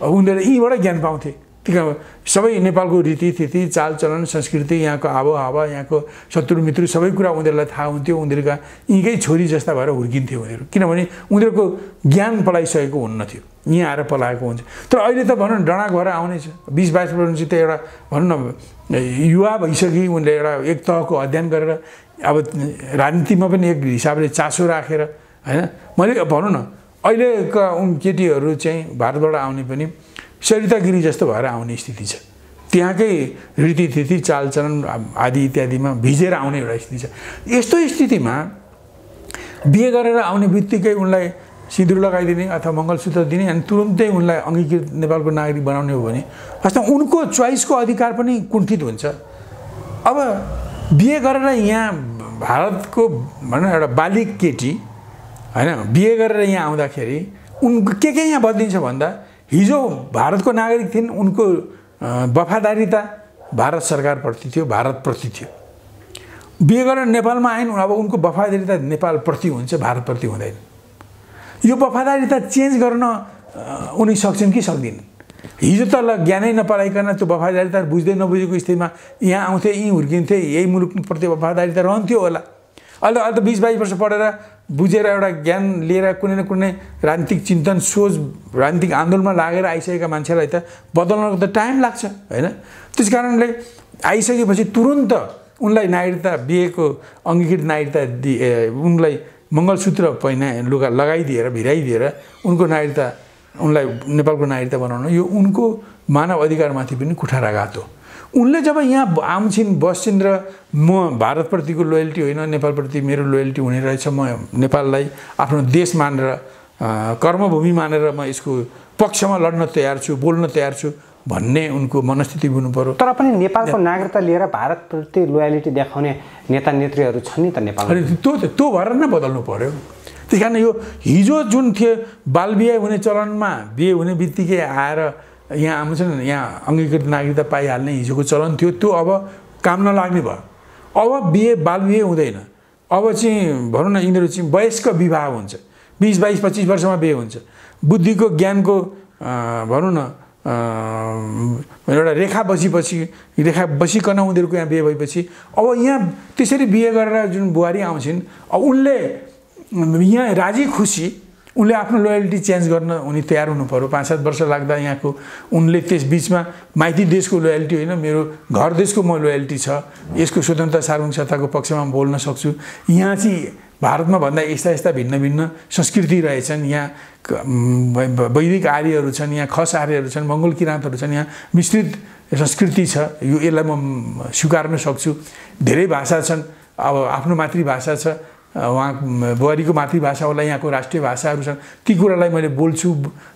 उनीहरूले यहीँबाट ज्ञान पाउँथे। सबै नेपालको रीतिथिति चालचलन संस्कृति यहाँको आबोहावा यहाँको शत्रु मित्रु सबै कुरा उनीहरूलाई थाहा हुन्थ्यो। उनीहरूका यहीँकै छोरी जस्ता भएर हुर्किन्थे उनीहरू, किनभने उनीहरूको ज्ञान पलाइसकेको हुन्न थियो, यहीँ आएर पलाएको हुन्छ। तर अहिले त भनौँ डडाक भएर आउनेछ। 20-22 वर्षपछि त एउटा भनौँ न युवा भइसकि उनले एउटा एक तहको अध्ययन गरेर अब राजनीतिमा पनि एक हिसाबले चासो राखेर होइन। मैले भनौँ न अहिलेका केटीहरू चाहिँ भारतबाट आउने पनि सरिता गिरी जस्तो भएर आउने स्थिति छ। त्यहाँकै रीतिथिति चालचलन आदि इत्यादिमा भिजेर आउने एउटा स्थिति छ। यस्तो स्थितिमा बिहे गरेर आउने बित्तिकै उनलाई सिन्दुर लगाइदिने अथवा मङ्गलसूत्र दिने अनि तुरुन्तै उनलाई अङ्गीकृत नेपालको नागरिक बनाउने हो भने वास्तवमा उनको चोइसको अधिकार पनि कुण्ठित हुन्छ। अब बिहे गरेर यहाँ भारतको भनौँ एउटा बालिक केटी होइन बिहे गरेर यहाँ आउँदाखेरि उनको के यहाँ बदलिन्छ भन्दा हिजो भारतको नागरिक थिइन्, उनको वफादारीता भारत सरकारप्रति थियो, भारतप्रति थियो। बिहे गरेर नेपालमा आइन्, अब उनको वफादारीता नेपालप्रति हुन्छ, भारतप्रति हुँदैन। यो वफादारीता चेन्ज गर्न उनी सक्छन् कि सक्दिनन्। हिजो त ल ज्ञानै नपाइकन त्यो वफादारीता बुझ्दै नबुझेको स्थितिमा यहाँ आउँथे, यहीँ हुर्किन्थे, यही मुलुकप्रति वफादारीता रहन्थ्यो होला। अहिले त 20-22 वर्ष पढेर बुझेर एउटा ज्ञान लिएर कुनै न कुनै राजनीतिक चिन्तन सोच राजनीतिक आन्दोलनमा लागेर आइसकेका मान्छेलाई त बदल्नको त टाइम लाग्छ होइन। त्यस कारणले आइसकेपछि तुरुन्त उनलाई नागरिकता बिहेको अङ्गीकृत नागरिकता उनलाई मङ्गलसूत्र पहिना लुगा लगाइदिएर भिराइदिएर उनको नागरिकता उनलाई नेपालको नागरिकता बनाउन यो उनको मानव अधिकारमाथि पनि कुठाराघात हो। उनले जब यहाँ आउँछिन् बस्छिन् र म भारतप्रतिको लोयल्टी होइन नेपालप्रति मेरो लोयल्टी हुने रहेछ, म नेपाललाई आफ्नो देश मानेर कर्मभूमि मानेर म यसको पक्षमा लड्न तयार छु, बोल्न तयार छु भन्ने उनको मनस्थिति हुनु पर्यो। तर पनि नेपालको नागरिकता लिएर भारतप्रति लोयलिटी देखाउने नेता नेत्रीहरू छन् नि त नेपालमा। त्यो भएर नै बदल्नु पर्यो। त्यस कारण यो हिजो जुन थियो बालबिहे हुने चलनमा बिहे हुने बित्तिकै आएर यहाँ आउँछन्, यहाँ अङ्गीकृत नागरिकता पाइहाल्ने हिजोको चलन थियो, त्यो अब काम नलाग्ने भयो। अब बालबिहे हुँदैन। अब चाहिँ भनौँ न यिनीहरू चाहिँ वयस्क विवाह हुन्छ, 20, 22, 25 वर्षमा बिहे हुन्छ। बुद्धिको ज्ञानको भनौँ न एउटा रेखा बसिकन उनीहरूको यहाँ बिहे भएपछि अब यहाँ त्यसरी बिहे गरेर जुन बुहारी आउँछिन्, अब उनले यहाँ राजी खुसी उनले आफ्नो लोयल्टी चेन्ज गर्न उनी तयार हुनु पर्यो। 5-7 वर्ष लाग्दा यहाँको उनले त्यस बिचमा माइती देशको लोयल्टी होइन, मेरो घर देशको म लोयल्टी छ, यसको स्वतन्त्रता सार्वभौमिकताको पक्षमा म बोल्न सक्छु। यहाँ चाहिँ भारतमा भन्दा यस्ता भिन्न भिन्न संस्कृति रहेछन्। यहाँ वैदिक आर्यहरू छन्, यहाँ खस आर्यहरू छन्, मङ्गोल किराँतहरू छन्, यहाँ मिश्रित संस्कृति छ। यसलाई म स्वीकार्न सक्छु। धेरै भाषा छन्, अब आफ्नो मातृभाषा छ, उहाँ बुहारीको मातृभाषा होला, यहाँको राष्ट्रिय भाषाहरू छन्, ती कुरालाई मैले बोल्छु,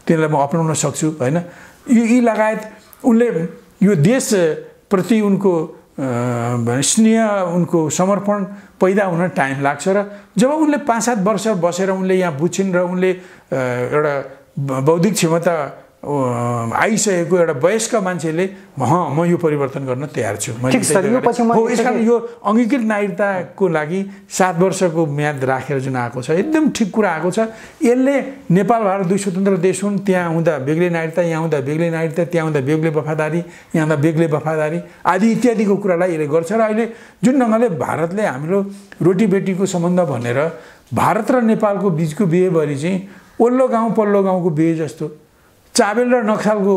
तिनीहरूलाई म अपनाउन सक्छु होइन। यी लगायत उनले यो देशप्रति उनको स्नेह, उनको समर्पण पैदा हुन टाइम लाग्छ। र जब उनले 5-7 वर्ष बसेर उनले यहाँ बुझ्छिन् र उनले एउटा बौद्धिक क्षमता आइसकेको एउटा वयस्क मान्छेले म यो परिवर्तन गर्न तयार छु। यसकारण यो अङ्गीकृत नागरिकताको लागि 7 वर्षको म्याद राखेर जुन आएको छ एकदम ठिक कुरा आएको छ। यसले नेपाल भारत दुई स्वतन्त्र देश हुन्, त्यहाँ हुँदा बेग्लै नागरिकता, यहाँ हुँदा बेग्लै नागरिकता, त्यहाँ हुँदा बेग्लै वफादारी, यहाँ हुँदा बेग्लै वफादारी आदि इत्यादिको कुरालाई यसले गर्छ। र अहिले जुन ढङ्गले भारतले हाम्रो रोटीबेटीको सम्बन्ध भनेर भारत र नेपालको बिचको बिहेभरि चाहिँ ओल्लो गाउँ पल्लो गाउँको बिहे जस्तो, चाबेल र नक्सालको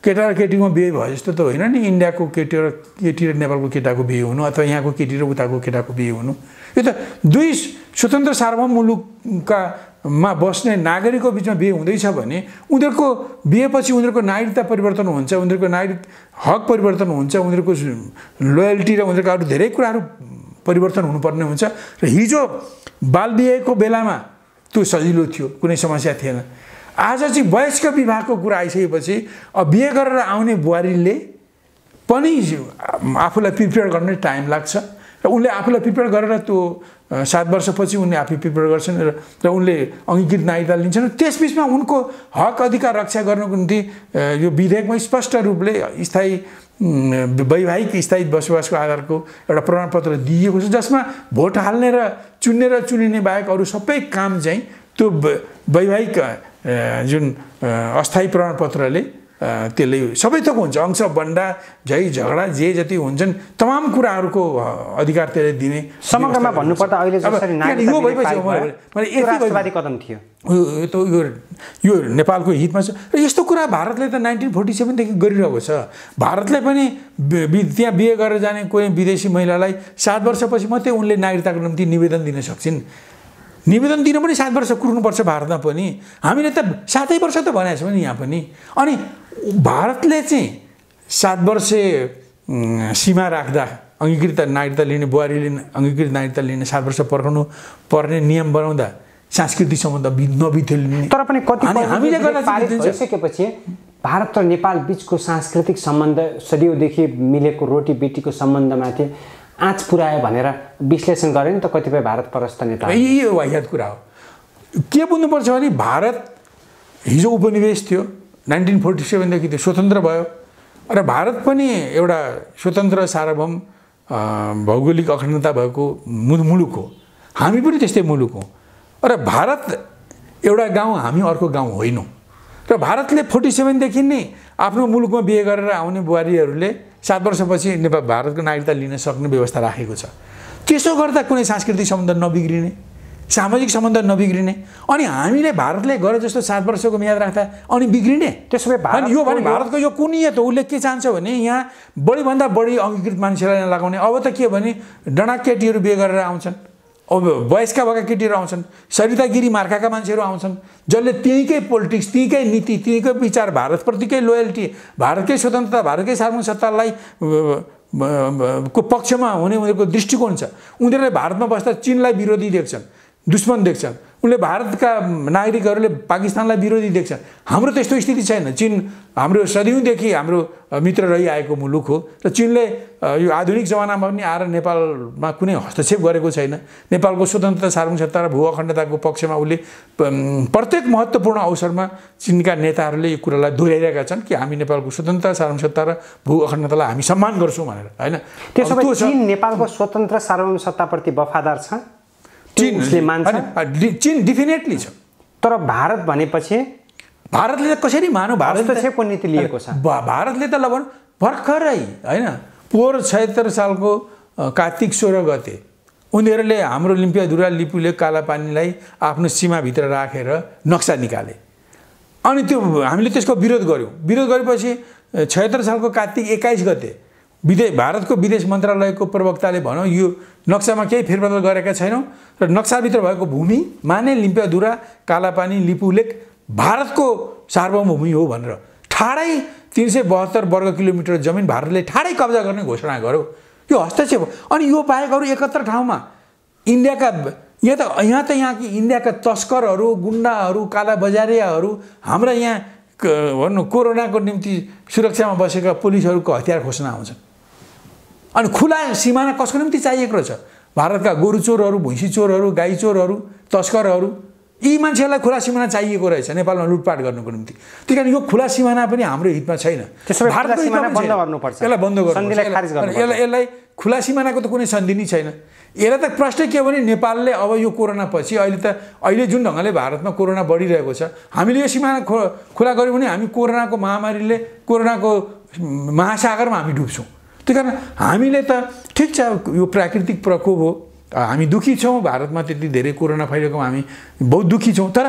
केटा र केटीमा बिहे भयो जस्तो त होइन नि। इन्डियाको केटी र नेपालको केटाको बिहे हुनु अथवा यहाँको केटी र उताको केटाको बिहे हुनु, यो त दुई स्वतन्त्र सार्वभौम मुलुकमा बस्ने नागरिकको बिचमा बिहे हुँदैछ भने उनीहरूको बिहेपछि उनीहरूको नागरिकता परिवर्तन हुन्छ, उनीहरूको नागरिक हक परिवर्तन हुन्छ, उनीहरूको लोयल्टी र उनीहरूको अरू धेरै कुराहरू परिवर्तन हुनुपर्ने हुन्छ। र हिजो बालबिहेको बेलामा त्यो सजिलो थियो, कुनै समस्या थिएन। आज चाहिँ वयस्क विवाहको कुरा आइसकेपछि अब बिहे गरेर आउने बुहारीले पनि आफूलाई प्रिपेयर गर्ने टाइम लाग्छ र उनले आफूलाई प्रिपेयर गरेर त्यो 7 वर्षपछि उनले आफै प्रिपेयर गर्छन् र उनले अङ्गीकृत नागरिकता लिन्छन्। त्यसबिचमा उनको हक अधिकार रक्षा गर्नको निम्ति यो विधेयकमा स्पष्ट रूपले स्थायी वैवाहिक स्थायी बसोबासको आधारको एउटा प्रमाणपत्र दिइएको छ, जसमा भोट हाल्ने र चुनिने बाहेक अरू सबै काम चाहिँ त्यो वैवाहिक जुन अस्थायी प्रमाणपत्रले त्यसले सबै थोक हुन्छ। अंश बन्डा झै झगडा जे जति हुन्छन् तमाम कुराहरूको अधिकार त्यसले दिने। समग्रमा भन्नुपर्दा अहिले जसरी राष्ट्रवादी कदम थियो यो नेपालको हितमा छ। र यस्तो कुरा भारतले त 1947 देखि गरिरहेको छ। भारतले पनि त्यहाँ बिहे गरेर जाने कुनै विदेशी महिलालाई 7 वर्षपछि मात्रै उनले नागरिकताको निम्ति निवेदन दिन सक्छिन्। निवेदन दिन पनि 7 वर्ष कुर्नुपर्छ भारतमा पनि। हामीले त 7 वर्ष त भनेको छौँ नि यहाँ पनि। अनि भारतले चाहिँ 7 वर्ष सीमा राख्दा अङ्गीकृत नागरिकता लिने बुहारीले अङ्गीकृत नागरिकता लिने 7 वर्ष पर्खाउनु पर्ने नियम बनाउँदा सांस्कृतिक सम्बन्ध नबिथेलिने। तर पनि हामीले गरिसकेपछि भारत र नेपाल बिचको सांस्कृतिक सम्बन्ध सदियौँदेखि मिलेको रोटीबेटीको सम्बन्धमाथि आँच पुर्यायो भनेर विश्लेषण गरे नि त कतिपय भारत परस्त नेता। यही वाहियात कुरा हो। के बुझ्नुपर्छ भने भारत हिजो उपनिवेश थियो, 1947 देखि त्यो स्वतन्त्र भयो र भारत पनि एउटा स्वतन्त्र सार्वभौम भौगोलिक अखण्डता भएको मुलुक हो। हामी पनि त्यस्तै मुलुक हौँ र भारत एउटा गाउँ, हामी अर्को गाउँ होइनौँ। र भारतले 47 देखि नै आफ्नो मुलुकमा बिहे गरेर आउने बुहारीहरूले 7 वर्षपछि नेपाल भारतको नागरिकता लिन सक्ने व्यवस्था राखेको छ। त्यसो गर्दा कुनै सांस्कृतिक सम्बन्ध नबिग्रिने, सामाजिक सम्बन्ध नबिग्रिने। अनि हामीले भारतले गरे जस्तो 7 वर्षको म्याद राख्दा अनि बिग्रिने। त्यसो भए यो भने भारतको यो कुनियत हो। उसले के चाहन्छ भने यहाँ बढीभन्दा बढी अङ्गीकृत मान्छेलाई लगाउने। अब त के भने डना केटीहरू बिहे गरेर आउँछन्, अब वयस्का भएका केटीहरू आउँछन्, सरिता गिरी मार्काका मान्छेहरू आउँछन्, जसले त्यहीँकै पोलिटिक्स, त्यहीँकै नीति, त्यहीँकै विचार, भारतप्रतिकै लोयल्टी, भारतकै स्वतन्त्रता, भारतकै सार्वभौमसत्तालाई को पक्षमा हुने उनीहरूको दृष्टिकोण छ। उनीहरूले भारतमा बस्दा चीनलाई विरोधी देख्छन्, दुश्मन देख्छन्। उनले भारतका नागरिकहरूले पाकिस्तानलाई विरोधी देख्छ। हाम्रो त्यस्तो स्थिति छैन। चीन हाम्रो सदियौँदेखि हाम्रो मित्र रहिआएको मुलुक हो र चीनले यो आधुनिक जमानामा पनि आएर नेपालमा कुनै हस्तक्षेप गरेको छैन। नेपालको स्वतन्त्रता सार्वभौमिकता र भू अखण्डताको पक्षमा उसले प्रत्येक महत्त्वपूर्ण अवसरमा चीनका नेताहरूले यो कुरालाई दोहोऱ्याइरहेका छन् कि हामी नेपालको स्वतन्त्रता सार्वभौमिकता र भू अखण्डतालाई हामी सम्मान गर्छौँ भनेर, होइन? त्यसो भए चीन नेपालको स्वतन्त्र सार्वभौमिकताप्रति वफादार छ? चीन डेफिनेटली छ। तर भारत भनेपछि भारतले त कसरी मानौ? हस्तक्षेपको नीति लिएको छ। भारतले त लगभग भर्खरै, होइन, पोहोर 76 सालको कार्तिक 16 गते उनीहरूले हाम्रो लिम्पियाधुरा लिपुले कालापानीलाई आफ्नो सीमाभित्र राखेर नक्सा निकाले। अनि त्यो हामीले त्यसको विरोध गऱ्यौँ। विरोध गरेपछि 76 सालको कार्तिक 21 गते भारतको विदेश मन्त्रालयको प्रवक्ताले भन्यो यो नक्सामा केही फेरबदल गरेका छैनौँ र नक्साभित्र भएको भूमि माने लिम्पियाधुरा कालापानी लिपुलेक भारतको सार्वभौम भूमि हो भनेर ठाडै 372 वर्ग किलोमिटर जमिन भारतले ठाडै कब्जा गर्ने घोषणा गर्यो। यो हस्तक्षेप। अनि यो बाहेक अरू 71 ठाउँमा इन्डियाका यहाँकी इन्डियाका तस्करहरू, गुन्डाहरू, काला बजारियाहरू हाम्रा यहाँ भन्नु कोरोनाको निम्ति सुरक्षामा बसेका पुलिसहरूको हतियार खोज्न आउँछन्। अनि खुला सिमाना कसको निम्ति चाहिएको रहेछ? भारतका गोरु चोरहरू, भैँसी चोरहरू, गाई चोरहरू, तस्करहरू, यी मान्छेहरूलाई खुला सिमाना चाहिएको रहेछ नेपालमा लुटपाट गर्नुको निम्ति। त्यही कारण यो खुला सिमाना पनि हाम्रो हितमा छैन। भारतको सिमाना बन्द गर्नुपर्छ। यसलाई बन्द गर्नुपर्छ। यसलाई खुला सिमानाको त कुनै सन्धि नै छैन। यसलाई त प्रश्न के हो भने नेपालले अब यो कोरोना पछि अहिले जुन ढङ्गले भारतमा कोरोना बढिरहेको छ, हामीले यो सिमाना खुला गऱ्यौँ भने हामी कोरोनाको महामारीले कोरोनाको महासागरमा हामी डुब्छौँ। त्यही कारण हामीले त ठिक छ, यो प्राकृतिक प्रकोप हो, हामी दुःखी छौँ। भारतमा त्यति धेरै कोरोना फैलिएकोमा हामी बहुत दुःखी छौँ। तर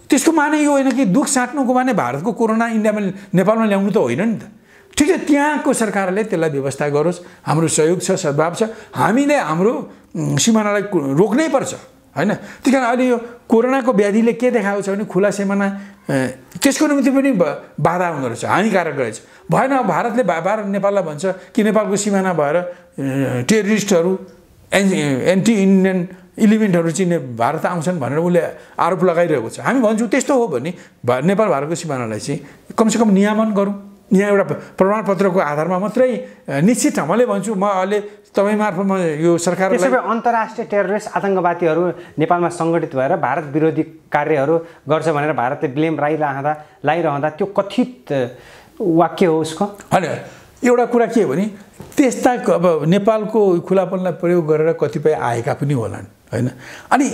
त्यसको माने यो होइन कि दुःख साट्नुको माने भारतको कोरोना इन्डियामा नेपालमा ल्याउनु त होइन नि त। ठिक छ, त्यहाँको सरकारले त्यसलाई व्यवस्था गरोस्, हाम्रो सहयोग छ, सद्भाव छ। हामीले हाम्रो सिमानालाई रोक्नै पर्छ, होइन? त्यही कारण अहिले यो कोरोनाको व्याधिले के देखाएको छ भने खुला सिमाना त्यसको निम्ति पनि बाधा हुँदो रहेछ, हानिकारक रहेछ। भएन, भारतले बार नेपाललाई भन्छ कि नेपालको सिमाना भएर टेररिस्टहरू, एन्टी इन्डियन इलिमेन्टहरू चाहिँ भारत आउँछन् भनेर उसले आरोप लगाइरहेको छ। हामी भन्छौँ त्यस्तो हो भने नेपाल भारतको सिमानालाई चाहिँ कमसेकम नियमन गरौँ। यहाँ एउटा प्रमाणपत्रको आधारमा मात्रै निश्चित मैले भन्छु। म अहिले तपाईँ मार्फत म यो सरकारलाई अन्तर्राष्ट्रिय टेररिस्ट आतङ्कवादीहरू नेपालमा सङ्गठित भएर भारत विरोधी कार्यहरू गर्छ भनेर भारतले ब्लेम लाइरहँदा त्यो कथित वाक्य हो उसको? होइन, एउटा कुरा के हो भने त्यस्ता अब नेपालको खुलापनलाई प्रयोग गरेर कतिपय आएका पनि होलान्, होइन? अनि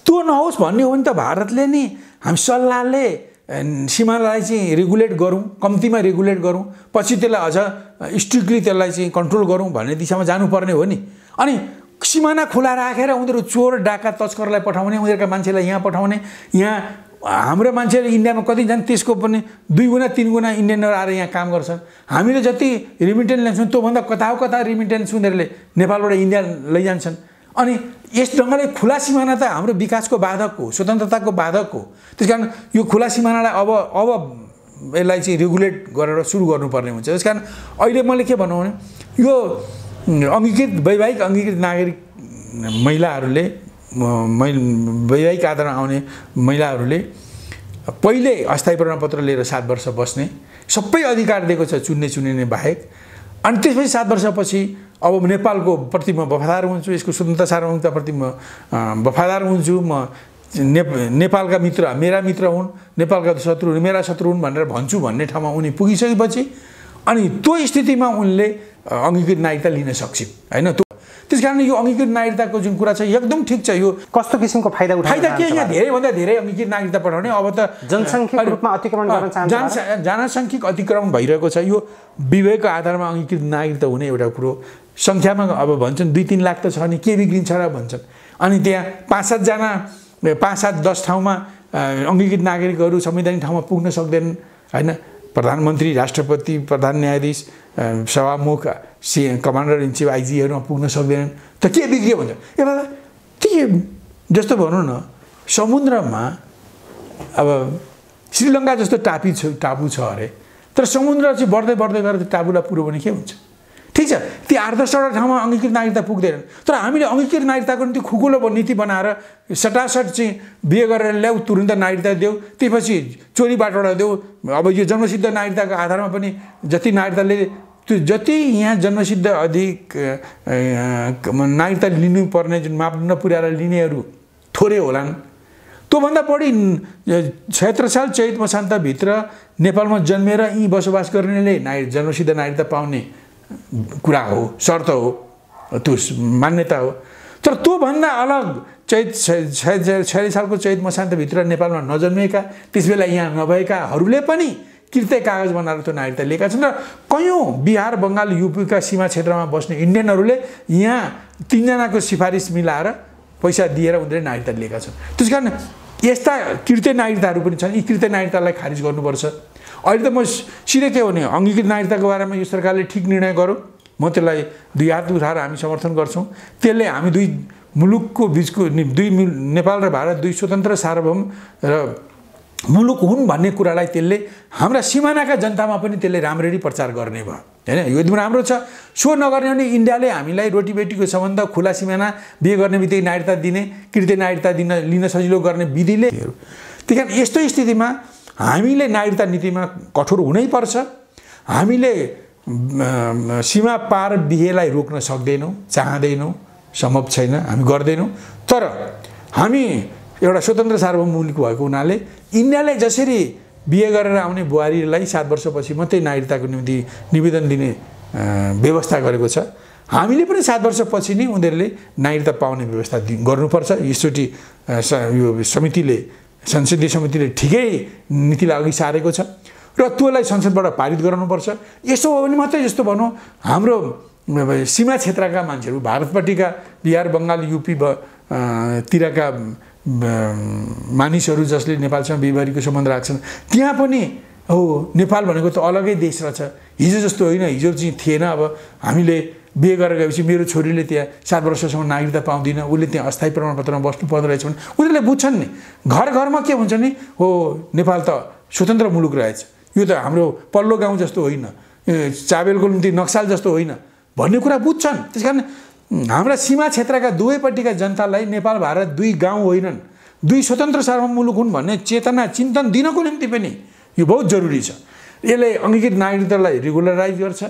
त्यो नहोस् भन्ने हो भने त भारतले नि हामी सल्लाहले सीमालाई चाहिँ रेगुलेट गरौँ, कम्तीमा रेगुलेट गरौँ, पछि त्यसलाई अझ स्ट्रिक्टली त्यसलाई चाहिँ कन्ट्रोल गरौँ भन्ने दिशामा जानुपर्ने हो नि। अनि सिमाना खुला राखेर उनीहरू चोर डाका तस्करलाई पठाउने, उनीहरूका मान्छेलाई यहाँ पठाउने, यहाँ हाम्रो मान्छेहरू इन्डियामा कति जान्छ त्यसको पनि 2 गुणा 3 गुणा इन्डियनहरू आएर यहाँ काम गर्छन्। हामीले जति रिमिटेन्स ल्याउँछौँ त्योभन्दा कता रिमिटेन्स उनीहरूले नेपालबाट इन्डिया लैजान्छन्। अनि यस ढङ्गले खुला सिमाना त हाम्रो विकासको बाधक हो, स्वतन्त्रताको बाधक हो। त्यस कारण यो खुला सिमानालाई अब यसलाई चाहिँ रेगुलेट गरेर सुरु गर्नुपर्ने हुन्छ। त्यस कारण अहिले मैले के भनौँ भने यो वैवाहिक अङ्गीकृत नागरिक महिलाहरूले, वैवाहिक आधारमा आउने महिलाहरूले पहिले अस्थायी प्रमाणपत्र लिएर 7 वर्ष बस्ने सबै अधिकार दिएको छ, चुनिने बाहेक। अनि त्यसपछि 7 वर्षपछि अब नेपालको प्रति म वफादार हुन्छु, यसको स्वतन्त्रता सार्वभौमिकताप्रति म वफादार हुन्छु, म नेपालका मित्र मेरा मित्र हुन्, नेपालका शत्रु मेरा शत्रु हुन् भनेर भन्छु भन्ने ठाउँमा उनी पुगिसकेपछि अनि त्यो स्थितिमा उनले अङ्गीकृत नागरिकता लिन सक्छिन्, होइन? त्यसकारण यो अङ्गीकृत नागरिकताको जुन कुरा छ एकदम ठिक छ। यो कस्तो किसिमको फाइदा के यहाँ धेरैभन्दा धेरै अङ्गीकृत नागरिकता पठाउने अब त जनसङ्ख्याको रूपमा अतिक्रमण गर्न चाहन्छ, जनसङ्ख्यिक अतिक्रमण भइरहेको छ। यो विवेकको आधारमा अङ्गीकृत नागरिकता हुने एउटा कुरो सङ्ख्यामा अब भन्छन् 2-3 लाख त छ नि के बिग्रिन्छ र भन्छन्। अनि त्यहाँ 5-7 10 ठाउँमा अङ्गीकृत नागरिकहरू संवैधानिक ठाउँमा पुग्न सक्दैनन्, होइन? प्रधानमन्त्री, राष्ट्रपति, प्रधान न्यायाधीश, सभामुख, कमान्डर इन चिफ, आइजीहरूमा पुग्न सक्दैनन् त के बिग्रियो भन्छ। यसलाई के जस्तो भनौँ न, समुद्रमा अब श्रीलङ्का जस्तो टापु छ अरे, तर समुद्र चाहिँ बढ्दै गएर टापुलाई पुरो भने के हुन्छ? ठिक छ, ती 8-10वटा ठाउँमा अङ्गीकृत नागरिकता पुग्दैन, तर हामीले अङ्गीकृत नागरिकताको निम्ति खुकुलो नीति बनाएर सटासट चाहिँ बिहे गरेर ल्याऊ, तुरुन्त नागरिकता देऊ, त्यसपछि चोरी बाटोबाट देऊ। अब यो जन्मसिद्ध नागरिकताको आधारमा पनि जति नागरिकताले त्यो जति यहाँ जन्मसिद्ध अधिक नागरिकता लिनुपर्ने जुन मापदण्ड पुर्याएर लिनेहरू थोरै होलान्, त्योभन्दा बढी 76 साल चैत मसान्तभित्र नेपालमा जन्मेर यहीँ बसोबास गर्नेले जन्मसिद्ध नागरिकता पाउने कुरा हो, शर्त हो, त्यो मान्यता हो। तर त्योभन्दा अलग चैत 46 सालको चैत मसान्तभित्र नेपालमा नजन्मेका, त्यसबेला यहाँ नभएकाहरूले पनि कृत्य कागज बनाएर त्यो नागरिकता लिएका छन्। र कयौँ बिहार, बङ्गाल, युपीका सीमा क्षेत्रमा बस्ने इन्डियनहरूले यहाँ 3 जनाको सिफारिस मिलाएर पैसा दिएर उनीहरूले नागरिकता लिएका छन्। त्यस कारण यस्ता कृत्य नागरिकताहरू पनि छन्। यी कृत्य नागरिकतालाई खारिज गर्नुपर्छ। अहिले त म सिधै के भने अङ्गीकृत नागरिकताको बारेमा यो सरकारले ठिक निर्णय गरौँ, म त्यसलाई 2 हात उठाएर हामी समर्थन गर्छौँ। त्यसले हामी दुई मुलुकको बिचको नेपाल र भारत दुई स्वतन्त्र सार्वभौम र मुलुक हुन् भन्ने कुरालाई त्यसले हाम्रा सिमानाका जनतामा पनि त्यसले राम्ररी प्रचार गर्ने भयो हैन। यो एकदम राम्रो छ। सो नगर्ने भने इन्डियाले हामीलाई रोटीबेटीको सम्बन्ध, खुला सिमाना, बिहे गर्ने बित्तिकै नागरिकता दिने, कृत्य नागरिकता लिन सजिलो गर्ने विधिले, त्यही कारण यस्तो स्थितिमा हामीले नागरिकता नीतिमा कठोर हुनैपर्छ। हामीले सीमा पार बिहेलाई रोक्न सक्दैनौँ, चाहँदैनौँ, सम्भव छैन, हामी गर्दैनौँ। तर हामी एउटा स्वतन्त्र सार्वभौम मुलुक भएको हुनाले इन्डियाले जसरी बिहे गरेर आउने बुहारीलाई 7 वर्षपछि मात्रै नागरिकताको निम्ति निवेदन दिने व्यवस्था गरेको छ, हामीले पनि 7 वर्षपछि नै उनीहरूले नागरिकता पाउने व्यवस्था गर्नुपर्छ। यसचोटि यो समितिले, संसदीय समितिले ठिकै नीतिलाई अघि सारेको छ र त्यसलाई संसदबाट पारित गराउनुपर्छ। यसो हो भने मात्रै, जस्तो भनौँ हाम्रो सीमा क्षेत्रका मान्छेहरू, भारतपट्टिका बिहार, बङ्गाल, युपी तिरका मानिसहरू जसले नेपालसँग बिहेबारीको सम्बन्ध राख्छन्, त्यहाँ पनि हो नेपाल भनेको त अलगै देश रहेछ, हिजो जस्तो होइन। हिजो चाहिँ थिएन। अब हामीले बिहे गरेर गएपछि मेरो छोरीले त्यहाँ 7 वर्षसम्म नागरिकता पाउँदिन, उसले त्यहाँ अस्थायी प्रमाणपत्रमा बस्नु पर्दो रहेछ भने उनीहरूले बुझ्छन् नि। घर घरमा के हुन्छ नि, हो नेपाल त स्वतन्त्र मुलुक रहेछ, यो त हाम्रो पल्लो गाउँ जस्तो होइन, चाबेलको निम्ति नक्साल जस्तो होइन भन्ने कुरा बुझ्छन्। त्यस कारण हाम्रा सीमा क्षेत्रका दुवैपट्टिका जनतालाई नेपाल, भारत दुई गाउँ होइनन्, दुई स्वतन्त्र सार्वभौम मुलुक हुन् भन्ने चेतना, चिन्तन दिनको निम्ति पनि यो बहुत जरुरी छ। यसले अङ्गीकृत नागरिकतालाई रेगुलराइज गर्छ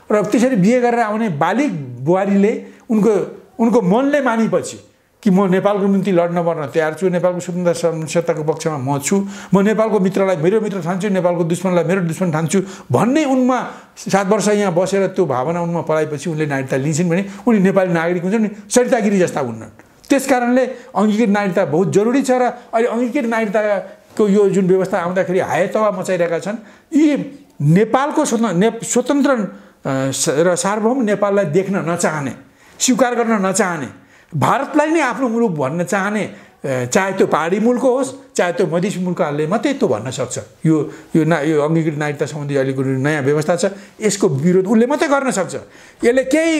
र त्यसरी बिहे गरेर आउने बालिग बुहारीले उनको मनले मानेपछि कि म नेपालको निम्ति लड्न मर्न तयार छु, नेपालको स्वतन्त्र सत्ताको पक्षमा म छु, म नेपालको मित्रलाई मेरो मित्र ठान्छु, नेपालको दुश्मनलाई मेरो दुश्मन ठान्छु भन्ने उनमा 7 वर्ष यहाँ बसेर त्यो भावना उनमा पलाएपछि उनले नागरिकता लिन्छन् भने उनी नेपाली नागरिक हुन्छन् नि, सरितागिरी जस्ता हुन्नन्। त्यस कारणले अङ्गीकृत नागरिकता बहुत जरुरी छ। र अहिले अङ्गीकृत नागरिकताको यो जुन व्यवस्था आउँदाखेरि हायतवा मचाइरहेका छन्, यी नेपालको स्वतन्त्र र सार्वभौम नेपाललाई देख्न नचाहने, स्वीकार गर्न नचाहने, भारतलाई नै आफ्नो मुलुक भन्न चाहने, चाहे त्यो पहाडी मुलुक होस् चाहे त्यो मधेसी मुलुकहरूले मात्रै त्यो भन्न सक्छ। यो अङ्गीकृत नागरिकता सम्बन्धी अहिलेको नयाँ व्यवस्था छ, यसको विरोध उसले मात्रै गर्न सक्छ। यसले केही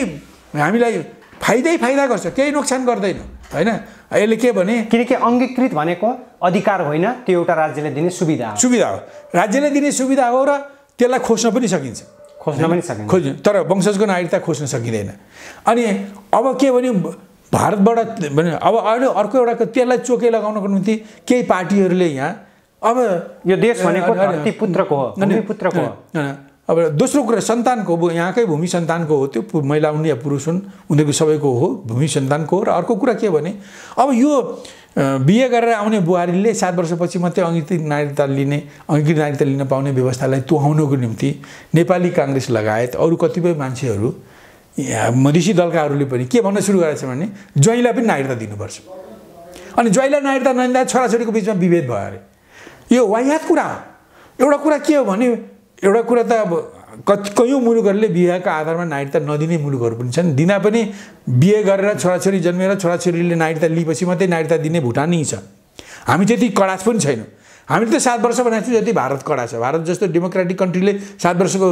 हामीलाई फाइदा गर्छ, केही नोक्सान गर्दैन हैन। यसले के भने, किनकि अङ्गीकृत भनेको अधिकार होइन, त्यो एउटा राज्यले दिने सुविधा हो, राज्यले दिने सुविधा हो र त्यसलाई खोज्न पनि सकिन्छ, तर वंशजको नागरिकता खोज्न सकिँदैन। अनि अब के भने भारतबाट भने अब अहिले अर्को एउटा त्यसलाई चोके लगाउनको निम्ति केही पार्टीहरूले यहाँ अब यो देश भनेको धरतीपुत्रको हो, भूमिपुत्रको हो। अब दोस्रो कुरा सन्तानको, यहाँकै भूमि सन्तानको हो, त्यो महिला हुन् या पुरुष हुन् उनीहरूको सबैको हो, भूमि सन्तानको हो। र अर्को कुरा के भने अब यो बिहे गरेर आउने बुहारीले 7 वर्षपछि मात्रै अङ्गीकृत नागरिकता लिन पाउने व्यवस्थालाई तुहाउनको निम्ति नेपाली काङ्ग्रेस लगायत अरू कतिपय मान्छेहरू, मधेसी दलकाहरूले पनि के भन्न सुरु गरेछ भने ज्वाइँलाई पनि नागरिकता दिनुपर्छ। अनि ज्वाइँलाई नागरिकता नदिँदा छोराछोरीको बिचमा विभेद भयो अरे। यो वाहियात कुरा हो। एउटा कुरा के हो भने, एउटा कुरा त अब कयौँ मुलुकहरूले बिहेका आधारमा नागरिकता नदिने मुलुकहरू पनि छन्। दिँदा पनि बिहे गरेर छोराछोरी जन्मेर छोराछोरीले नागरिकता लिएपछि मात्रै नागरिकता दिने भुटान नै छ। हामी त्यति कडास पनि छैनौँ। हामीले त 7 वर्ष भनेको जति भारत कडा छ, भारत जस्तो डेमोक्रेटिक कन्ट्रीले 7 वर्षको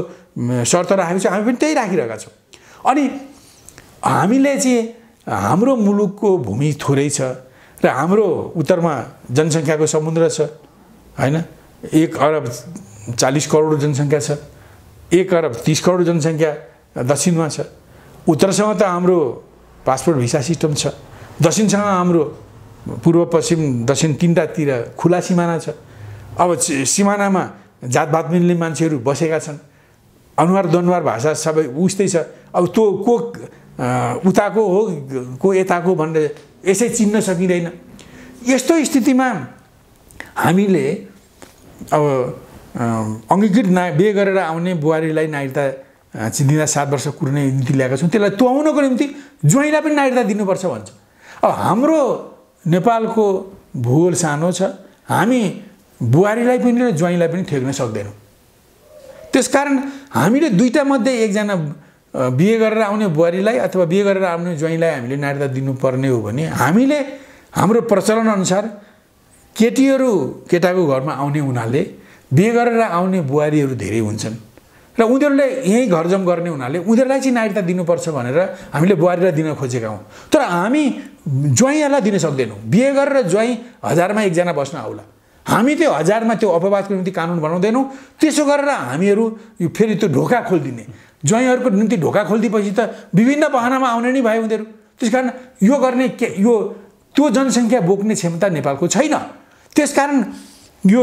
शर्त राखेको छ, हामी पनि त्यही राखिरहेका छौँ। अनि हामीले चाहिँ हाम्रो मुलुकको भूमि थोरै छ र हाम्रो उत्तरमा जनसङ्ख्याको समुद्र छ हैन। 1 अरब 40 करोड जनसङ्ख्या छ, 1 अरब 30 करोड जनसङ्ख्या दक्षिणमा छ, उत्तरसँग त हाम्रो पासपोर्ट भिसा सिस्टम छ, दक्षिणसँग हाम्रो पूर्व पश्चिम दक्षिण तीनटातिर खुला सिमाना छ। अब सिमानामा जातभात मिल्ने मान्छेहरू बसेका छन्, अनुहार दनुहार भाषा सबै उस्तै छ। अब त्यो को उताको हो को यताको भनेर यसै चिन्न सकिँदैन। यस्तो स्थितिमा हामीले अब अङ्गीकृत बिहे गरेर आउने बुहारीलाई नागरिकता दिँदा 7 वर्ष कुर्ने नीति ल्याएका छौँ। त्यसलाई तुहाउनको निम्ति ज्वाइँलाई पनि नागरिकता दिनुपर्छ भन्छ। अब हाम्रो नेपालको भूगोल सानो छ, हामी बुहारीलाई पनि र ज्वाइँलाई पनि थेग्न सक्दैनौँ। त्यसकारण हामीले दुईटा मध्ये एकजना बिहे गरेर आउने बुहारीलाई अथवा बिहे गरेर आउने ज्वाइँलाई हामीले नागरिकता दिनुपर्ने हो भने हामीले हाम्रो प्रचलन अनुसार केटीहरू केटाको घरमा आउने हुनाले बिहे गरेर आउने बुहारीहरू धेरै हुन्छन् र उनीहरूले यहीँ घरजम गर्ने हुनाले उनीहरूलाई चाहिँ नागरिकता दिनुपर्छ भनेर हामीले बुहारीलाई दिन खोजेका हौँ। तर हामी ज्वाइँहरूलाई दिन सक्दैनौँ। बिहे गरेर ज्वाइँ 1000मा एकजना बस्न आउला, हामी त्यो 1000मा त्यो अपवादको निम्ति कानुन बनाउँदैनौँ। त्यसो गरेर हामीहरू फेरि त्यो ढोका खोलिदिने, ज्वाइँहरूको निम्ति ढोका खोलिदिएपछि त विभिन्न बहानामा आउने नै भयो उनीहरू। त्यसकारण यो गर्ने यो त्यो जनसङ्ख्या बोक्ने क्षमता नेपालको छैन। त्यसकारण यो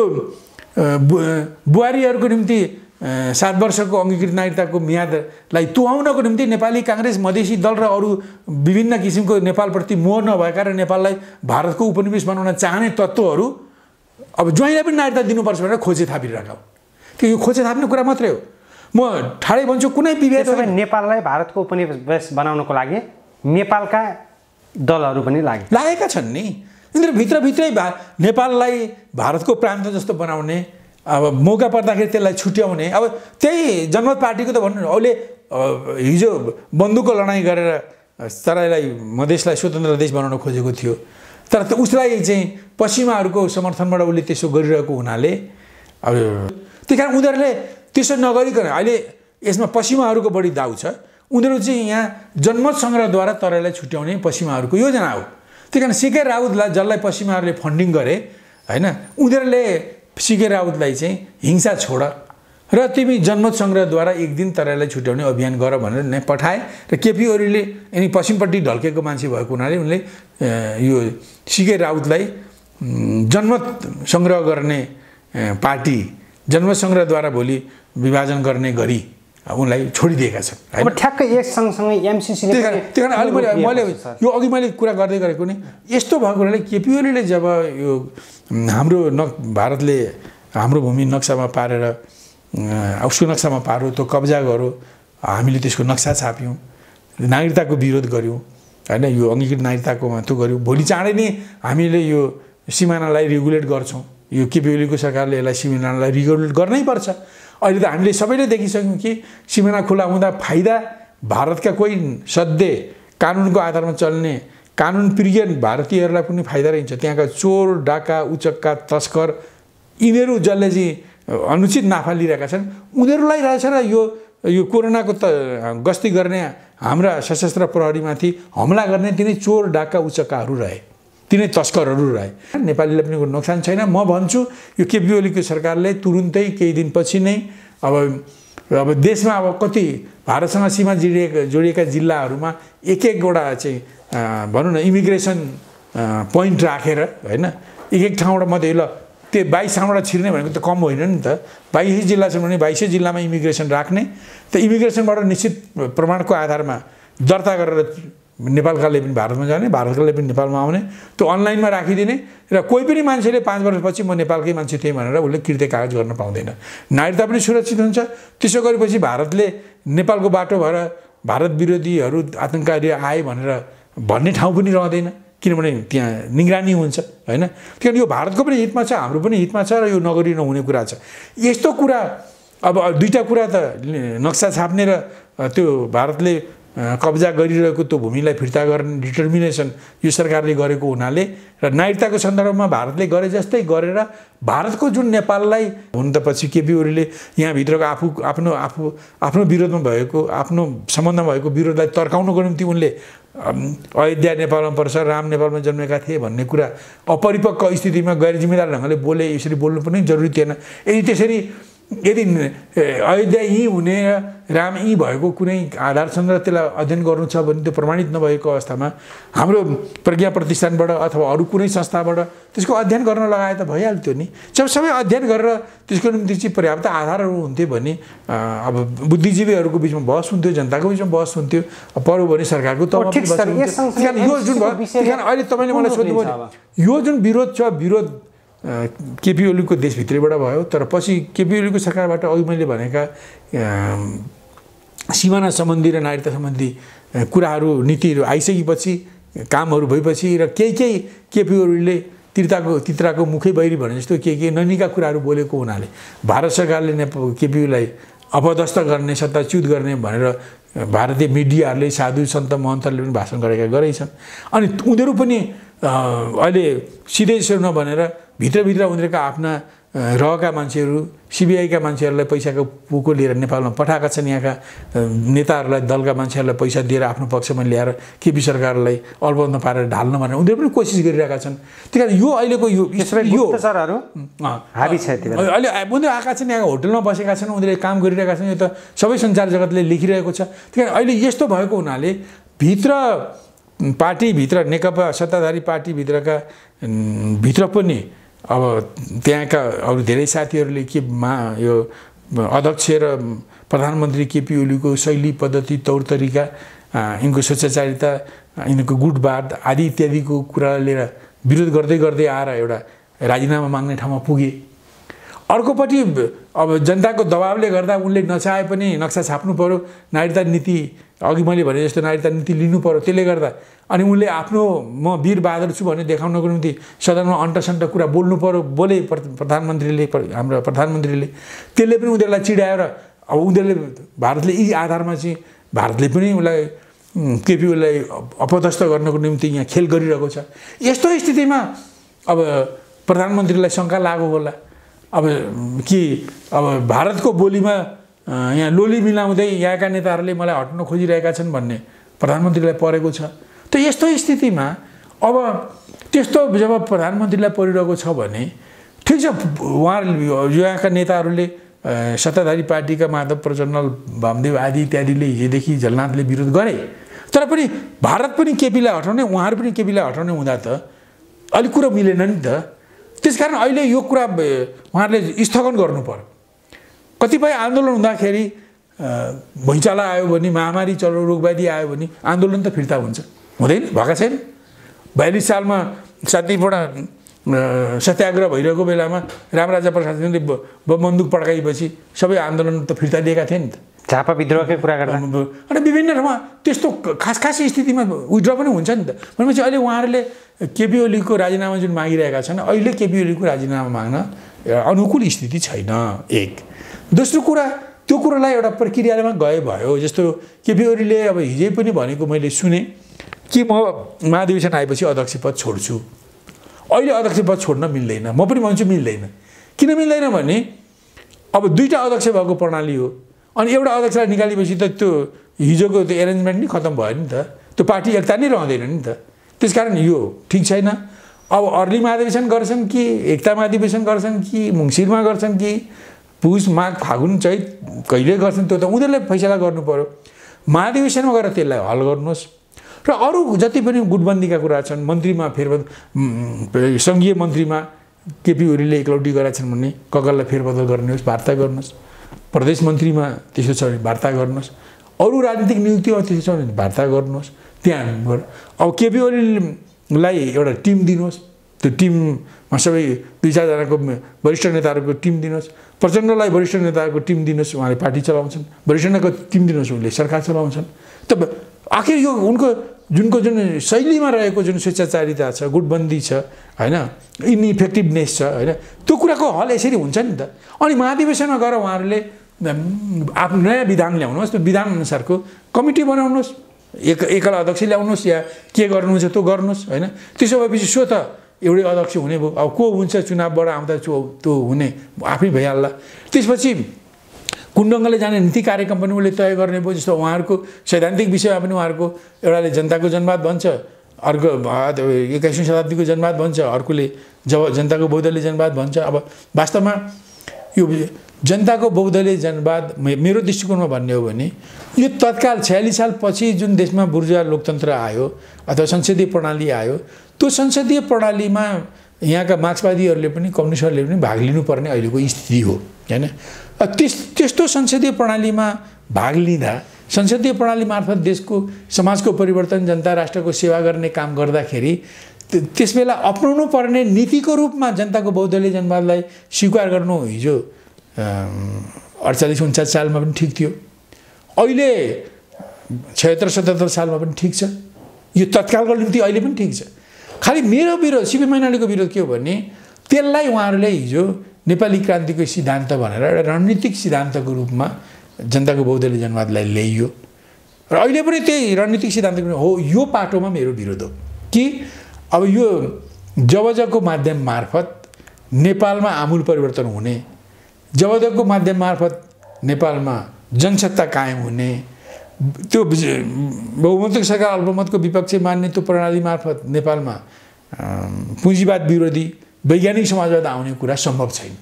बुहारीहरूको निम्ति 7 वर्षको अङ्गीकृत नागरिकताको म्यादलाई तुहाउनको निम्ति नेपाली काङ्ग्रेस, मधेसी दल र अरू विभिन्न किसिमको नेपालप्रति मोह नभएका र नेपाललाई भारतको उपनिवेश बनाउन चाहने तत्त्वहरू अब ज्वाइँलाई पनि नागरिकता दिनुपर्छ भनेर खोजे थापिरहेका हुन्। कि यो खोजे थाप्ने कुरा मात्रै हो। म ठाडै भन्छु कुनै विभेद नेपाललाई भारतको उपनिवेश बनाउनको लागि नेपालका दलहरू पनि लागेका छन् नि। यिनीहरू भित्रभित्रै नेपाललाई भारतको प्रान्त जस्तो बनाउने, अब मौका पर्दाखेरि त्यसलाई छुट्याउने। अब त्यही जनमत पार्टीको त भन्नु अहिले हिजो बन्दुकको लडाइँ गरेर तराईलाई मधेसलाई स्वतन्त्र देश बनाउन खोजेको थियो, तर उसलाई चाहिँ पश्चिमाहरूको समर्थनबाट उसले त्यसो गरिरहेको हुनाले अब त्यही कारण उनीहरूले त्यसो नगरिकन अहिले यसमा पश्चिमाहरूको बढी दाउ छ। उनीहरू चाहिँ यहाँ जनमत सङ्ग्रहद्वारा तराईलाई छुट्याउने पश्चिमाहरूको योजना हो। त्यही कारण सीके राउतलाई जसलाई पश्चिमाहरूले फन्डिङ गरे होइन, उनीहरूले सीके राउतलाई चाहिँ हिंसा छोड र तिमी जनमत सङ्ग्रहद्वारा एक दिन तराईलाई छुट्याउने अभियान गर भनेर नै पठाए। र केपी ओलीले यिनी पश्चिमपट्टि ढल्केको मान्छे भएको हुनाले उनले यो सीके राउतलाई जनमत सङ्ग्रह गर्ने पार्टी, जनमत सङ्ग्रहद्वारा भोलि विभाजन गर्ने गरी उनलाई छोडिदिएका छन्। अब ठ्याक्कै यस सँगसँगै एमसीसीले त्यही कारण अहिले मैले यो अघि मैले कुरा गर्दै गरेको नि यस्तो भएको हुनाले केपी ओलीले जब यो हाम्रो भारतले हाम्रो भूमि नक्सामा पारेर उसको नक्सामा पार्यो, त्यो कब्जा गर्यो, हामीले त्यसको नक्सा छाप्यौँ, नागरिकताको विरोध गऱ्यौँ होइन, यो अङ्गीकृत नागरिकताकोमा त्यो गऱ्यौँ। भोलि चाँडै नै हामीले यो सिमानालाई रेगुलेट गर्छौँ। यो केपी ओलीको सरकारले यसलाई सिमानालाई रेगुलेट गर्नै पर्छ। अहिले त हामीले सबैले देखिसक्यौँ कि सिमाना खुला हुँदा फाइदा भारतका कोही सधैँ कानुनको आधारमा चल्ने कानुन प्रिय भारतीयहरूलाई पनि फाइदा रहन्छ। त्यहाँका चोर, डाका, उचक्का, तस्कर यिनीहरू जसले चाहिँ अनुचित नाफा लिइरहेका छन् उनीहरूलाई रहेछ र यो कोरोनाको त गस्ती गर्ने हाम्रा सशस्त्र प्रहरीमाथि हमला गर्ने तिनै चोर, डाका, उचक्काहरू रहे, तिनै तस्करहरू रहे। नेपालीलाई पनि नोक्सान छैन। म भन्छु यो केपी ओलीको सरकारले तुरुन्तै केही दिनपछि नै अब देशमा अब कति भारतसँग सीमा जोडिएका जिल्लाहरूमा एक-एकवटा चाहिँ भनौँ न इमिग्रेसन पोइन्ट राखेर होइन, एक ठाउँबाट मात्रै ल त्यो 22 ठाउँबाट छिर्ने भनेको त कम होइन नि त। 22 जिल्ला छ भने 22 जिल्लामा इमिग्रेसन राख्ने, त इमिग्रेसनबाट निश्चित प्रमाणको आधारमा दर्ता गरेर नेपालकाले पनि भारतमा जाने, भारतकाले पनि नेपालमा आउने, त्यो अनलाइनमा राखिदिने र कोही पनि मान्छेले 5 वर्षपछि म नेपालकै मान्छे थिएँ भनेर उसले किर्ते कागज गर्न पाउँदैन। नागरिकता पनि सुरक्षित हुन्छ। त्यसो गरेपछि भारतले नेपालको बाटो भएर भारत विरोधीहरू आतङ्कवादी आए भनेर भन्ने ठाउँ पनि रहँदैन, किनभने त्यहाँ निगरानी हुन्छ होइन। त्यही यो भारतको पनि हितमा छ, हाम्रो पनि हितमा छ र यो नगरी नहुने कुरा छ। यस्तो कुरा अब दुईटा कुरा त नक्सा छाप्ने र त्यो भारतले कब्जा गरिरहेको त्यो भूमिलाई फिर्ता गर्ने डिटर्मिनेसन यो सरकारले गरेको हुनाले र नागरिकताको सन्दर्भमा भारतले गरे जस्तै गरेर भारतको जुन नेपाललाई हुन त पछि केपी ओलीले यहाँभित्रको आफ्नो विरोधमा भएको आफ्नो सम्बन्धमा भएको विरोधलाई तर्काउनको निम्ति उनले अयोध्या नेपालमा पर्छ, राम नेपालमा जन्मेका थिए भन्ने कुरा अपरिपक्व स्थितिमा गैर जिम्मेदार ढङ्गले बोले। यसरी बोल्नु पनि जरुरी थिएन। यदि त्यसरी यदि अयोध्या यहीँ हुने राम यहीँ भएको कुनै आधार छन् र त्यसलाई अध्ययन गर्नु छ भने त्यो प्रमाणित नभएको अवस्थामा हाम्रो प्रज्ञा प्रतिष्ठानबाट अथवा अरू कुनै संस्थाबाट त्यसको अध्ययन गर्न लगाए त भइहाल्थ्यो नि। जब सबै अध्ययन गरेर त्यसको निम्ति चाहिँ पर्याप्त आधारहरू हुन्थ्यो भने अब बुद्धिजीवीहरूको बिचमा बहस हुन्थ्यो, जनताको बिचमा बहस हुन्थ्यो, पऱ्यो भने सरकारको तहमा यो जुन भयो। अहिले तपाईँले मलाई सोध्नुभयो यो जुन विरोध छ, विरोध केपी ओलीको देशभित्रैबाट भयो, तर पछि केपी ओलीको सरकारबाट अघि मैले भनेका सिमाना सम्बन्धी र नागरिकता सम्बन्धी कुराहरू नीतिहरू आइसकेपछि, कामहरू भएपछि र केही केपी ओलीले तित्राको मुखै बहिरी भने जस्तो केही ननिका कुराहरू बोलेको हुनाले भारत सरकारले केपी ओलीलाई अपदस्थ गर्ने, सत्ताच्युत गर्ने भनेर भारतीय मिडियाहरूले, साधु सन्त महन्तहरूले पनि भाषण गरेछन्। अनि उनीहरू पनि अहिले सिधै यसो नभनेर भित्रभित्र उनीहरूका आफ्ना रहका मान्छेहरू, सिबिआईका मान्छेहरूलाई पैसाको पुको लिएर नेपालमा पठाएका छन्। यहाँका नेताहरूलाई, दलका मान्छेहरूलाई पैसा दिएर आफ्नो पक्षमा ल्याएर केपी सरकारलाई अलबन्द पारेर ढाल्न भनेर उनीहरू पनि कोसिस गरिरहेका छन्। त्यही कारण यो अहिलेको यो हाबी छ। अहिले उनीहरू आएका छन्, यहाँ होटलमा बसेका छन्, उनीहरूले काम गरिरहेका छन्। यो त सबै सञ्चार जगतले लेखिरहेको छ। त्यही कारण अहिले यस्तो भएको हुनाले पार्टीभित्र नेकपा सत्ताधारी पार्टीभित्रका भित्र पनि अब त्यहाँका अरू धेरै साथीहरूले यो अध्यक्ष र प्रधानमन्त्री केपी ओलीको शैली, पद्धति, तौर तरिका, यिनको शिष्टाचारिता, यिनको गुटबाद आदि इत्यादिको कुरा लिएर विरोध गर्दै गर्दै आएर एउटा राजीनामा माग्ने ठाउँमा पुगे। अर्कोपट्टि अब जनताको दबावले गर्दा उनले नचाहे पनि नक्सा छाप्नु पर्यो, नागरिकता नीति अघि मैले भने जस्तो नागरिकता नीति लिनु पर्यो। त्यसले गर्दा अनि उनले आफ्नो म वीर बहादुर छु भन्ने देखाउनको निम्ति सदनमा अन्टसन्ट कुरा बोल्नु पर्यो, बोले प्रधानमन्त्रीले, हाम्रो प्रधानमन्त्रीले। त्यसले पनि उनीहरूलाई चिडाएर अब उनीहरूले भारतले यी आधारमा चाहिँ भारतले पनि उसलाई केपी ओलीलाई अपदस्थ गर्नको निम्ति यहाँ खेल गरिरहेको छ। यस्तो स्थितिमा अब प्रधानमन्त्रीलाई शङ्का लाग्यो होला अब कि अब भारतको बोलीमा यहाँ लोली मिलाउँदै यहाँका नेताहरूले मलाई हट्न खोजिरहेका छन् भन्ने प्रधानमन्त्रीलाई परेको छ। त यस्तो स्थितिमा अब त्यस्तो जब प्रधानमन्त्रीलाई परिरहेको छ भने ठिक छ, उहाँहरूले यहाँका नेताहरूले सत्ताधारी पार्टीका माधव प्रचण्ड, वामदेव आदि इत्यादिले हिजोदेखि झलनाथले विरोध गरे, तर पनि भारत पनि केपीलाई हटाउने, उहाँहरू पनि केपीलाई हटाउने हुँदा त अलिक कुरो मिलेन नि त। त्यसकारण अहिले यो कुरा उहाँहरूले स्थगन गर्नु पर्यो। कतिपय आन्दोलन हुँदाखेरि भुइँचालो आयो भने, महामारी चलो, रोगव्याधि आयो भने आन्दोलन त फिर्ता हुन्छ, हुँदैन? भएका छैन। 42 सालमा शान्तिपूर्ण सत्याग्रह भइरहेको बेलामा रामराजा प्रसादले बन्दुक पड्काएपछि सबै आन्दोलन त फिर्ता दिएका थिए नि त। झापा विद्रोहकै कुरा गर्दा अनि विभिन्न ठाउँमा त्यस्तो खास स्थितिमा विड्र पनि हुन्छ नि त। भनेपछि अहिले उहाँहरूले केपी ओलीको राजीनामा जुन मागिरहेका छन्, अहिले केपी ओलीको राजीनामा माग्न अनुकूल स्थिति छैन। एक दोस्रो कुरा, त्यो कुरालाई एउटा प्रक्रियामा भयो। जस्तो केपी ओलीले अब हिजै पनि भनेको मैले सुने कि म महाधिवेशन आएपछि अध्यक्ष पद छोड्छु। अहिले अध्यक्ष पद छोड्न मिल्दैन, म पनि भन्छु मिल्दैन। किन मिल्दैन भने अब दुईवटा अध्यक्ष भएको प्रणाली हो, अनि एउटा अध्यक्षलाई निकालेपछि त त्यो हिजोको त्यो एरेन्जमेन्ट नि खत्तम भयो नि त, त्यो पार्टी एकता नै रहँदैन नि त। त्यसकारण यो ठिक छैन। अब अर्ली महाधिवेशन गर्छन् कि एकता महाधिवेशन गर्छन् कि मङ्सिरमा गर्छन् कि पुस, माघ, फागुन, चैत कहिले गर्छन् त्यो त उनीहरूले फैसला गर्नु पर्यो। महाधिवेशनमा गएर त्यसलाई हल गर्नुहोस्। र अरू जति पनि गुटबन्दीका कुरा छन्, मन्त्रीमा फेरबदल, सङ्घीय मन्त्रीमा केपी ओलीले एकलौटी गरेका छन् भने ककललाई फेरबदल गर्नुहोस्, वार्ता गर्नुहोस्। प्रदेश मन्त्रीमा त्यसो छ भने वार्ता गर्नुहोस्। अरू राजनीतिक नियुक्तिमा त्यसो छ भने वार्ता गर्नुहोस्। त्यहाँ अब केपी ओलीलाई एउटा टिम दिनुहोस्, त्यो टिममा सबै 2-4जनाको वरिष्ठ नेताहरूको टिम दिनुहोस्। प्रचण्डलाई वरिष्ठ नेताहरूको टिम दिनुहोस्, उहाँले पार्टी चलाउँछन्। वरिष्ठको टिम दिनुहोस्, उनले सरकार चलाउँछन्। त आखिर यो उनको जुन शैलीमा रहेको जुन स्वेच्छाचारिता छ, गुटबन्दी छ, होइन, इनइफेक्टिभनेस छ, होइन, त्यो कुराको हल यसरी हुन्छ नि त। अनि महाधिवेशनमा गएर उहाँहरूले आफ्नो नयाँ विधान ल्याउनुहोस्, त्यो विधान अनुसारको कमिटी बनाउनुहोस्, एकल अध्यक्ष ल्याउनुहोस् या के गर्नुहुन्छ त्यो गर्नुहोस्, होइन। त्यसो भएपछि सो त एउटै अध्यक्ष हुने भयो। अब को हुन्छ चुनावबाट आउँदा त्यो हुने आफै भइहाल्ला। त्यसपछि कुन ढङ्गले जाने नीति कार्यक्रम पनि उसले तय गर्ने भयो। जस्तो उहाँहरूको सैद्धान्तिक विषयमा पनि उहाँहरूको एउटाले जनताको जनवाद भन्छ, अर्को 21औं शताब्दीको जनवाद भन्छ, अर्कोले जनताको बहुदलीय जनवाद भन्छ। अब वास्तवमा यो जनताको बहुदलीय जनवाद मेरो दृष्टिकोणमा भन्ने हो भने यो तत्काल 46 साल पछि जुन देशमा बुर्जुवा लोकतन्त्र आयो अथवा संसदीय प्रणाली आयो, त्यो संसदीय प्रणालीमा यहाँका मार्क्सवादीहरूले पनि कम्युनिस्टहरूले पनि भाग लिनुपर्ने अहिलेको स्थिति हो हैन। त्यस्तो संसदीय प्रणालीमा भाग लिँदा संसदीय प्रणाली मार्फत देशको समाजको परिवर्तन, जनता राष्ट्रको सेवा गर्ने काम गर्दाखेरि त्यसबेला अपनाउनु पर्ने नीतिको रूपमा जनताको बहुदलीय जनवादलाई स्वीकार गर्नु हिजो 48-49 सालमा पनि ठिक थियो, अहिले 76-77 सालमा पनि ठिक छ, यो तत्कालको निम्ति अहिले पनि ठिक छ। खालि मेरो विरोध सीपी मैनालीको विरोध के हो भने त्यसलाई उहाँहरूले हिजो नेपाली क्रान्तिको सिद्धान्त भनेर एउटा रणनीतिक सिद्धान्तको रूपमा जनताको बहुदलीय जनवादलाई ल्याइयो र अहिले पनि त्यही रणनीतिक सिद्धान्त हो। यो पाटोमा मेरो विरोध हो कि अब यो जबजको माध्यम मार्फत नेपालमा आमूल परिवर्तन हुने, जबजको माध्यम मार्फत नेपालमा जनसत्ता कायम हुने, त्यो बहुमतको सरकार अल्पमतको विपक्ष मान्ने त्यो प्रणाली मार्फत नेपालमा पुँजीवाद विरोधी वैज्ञानिक समाजवाद आउने कुरा सम्भव छैन।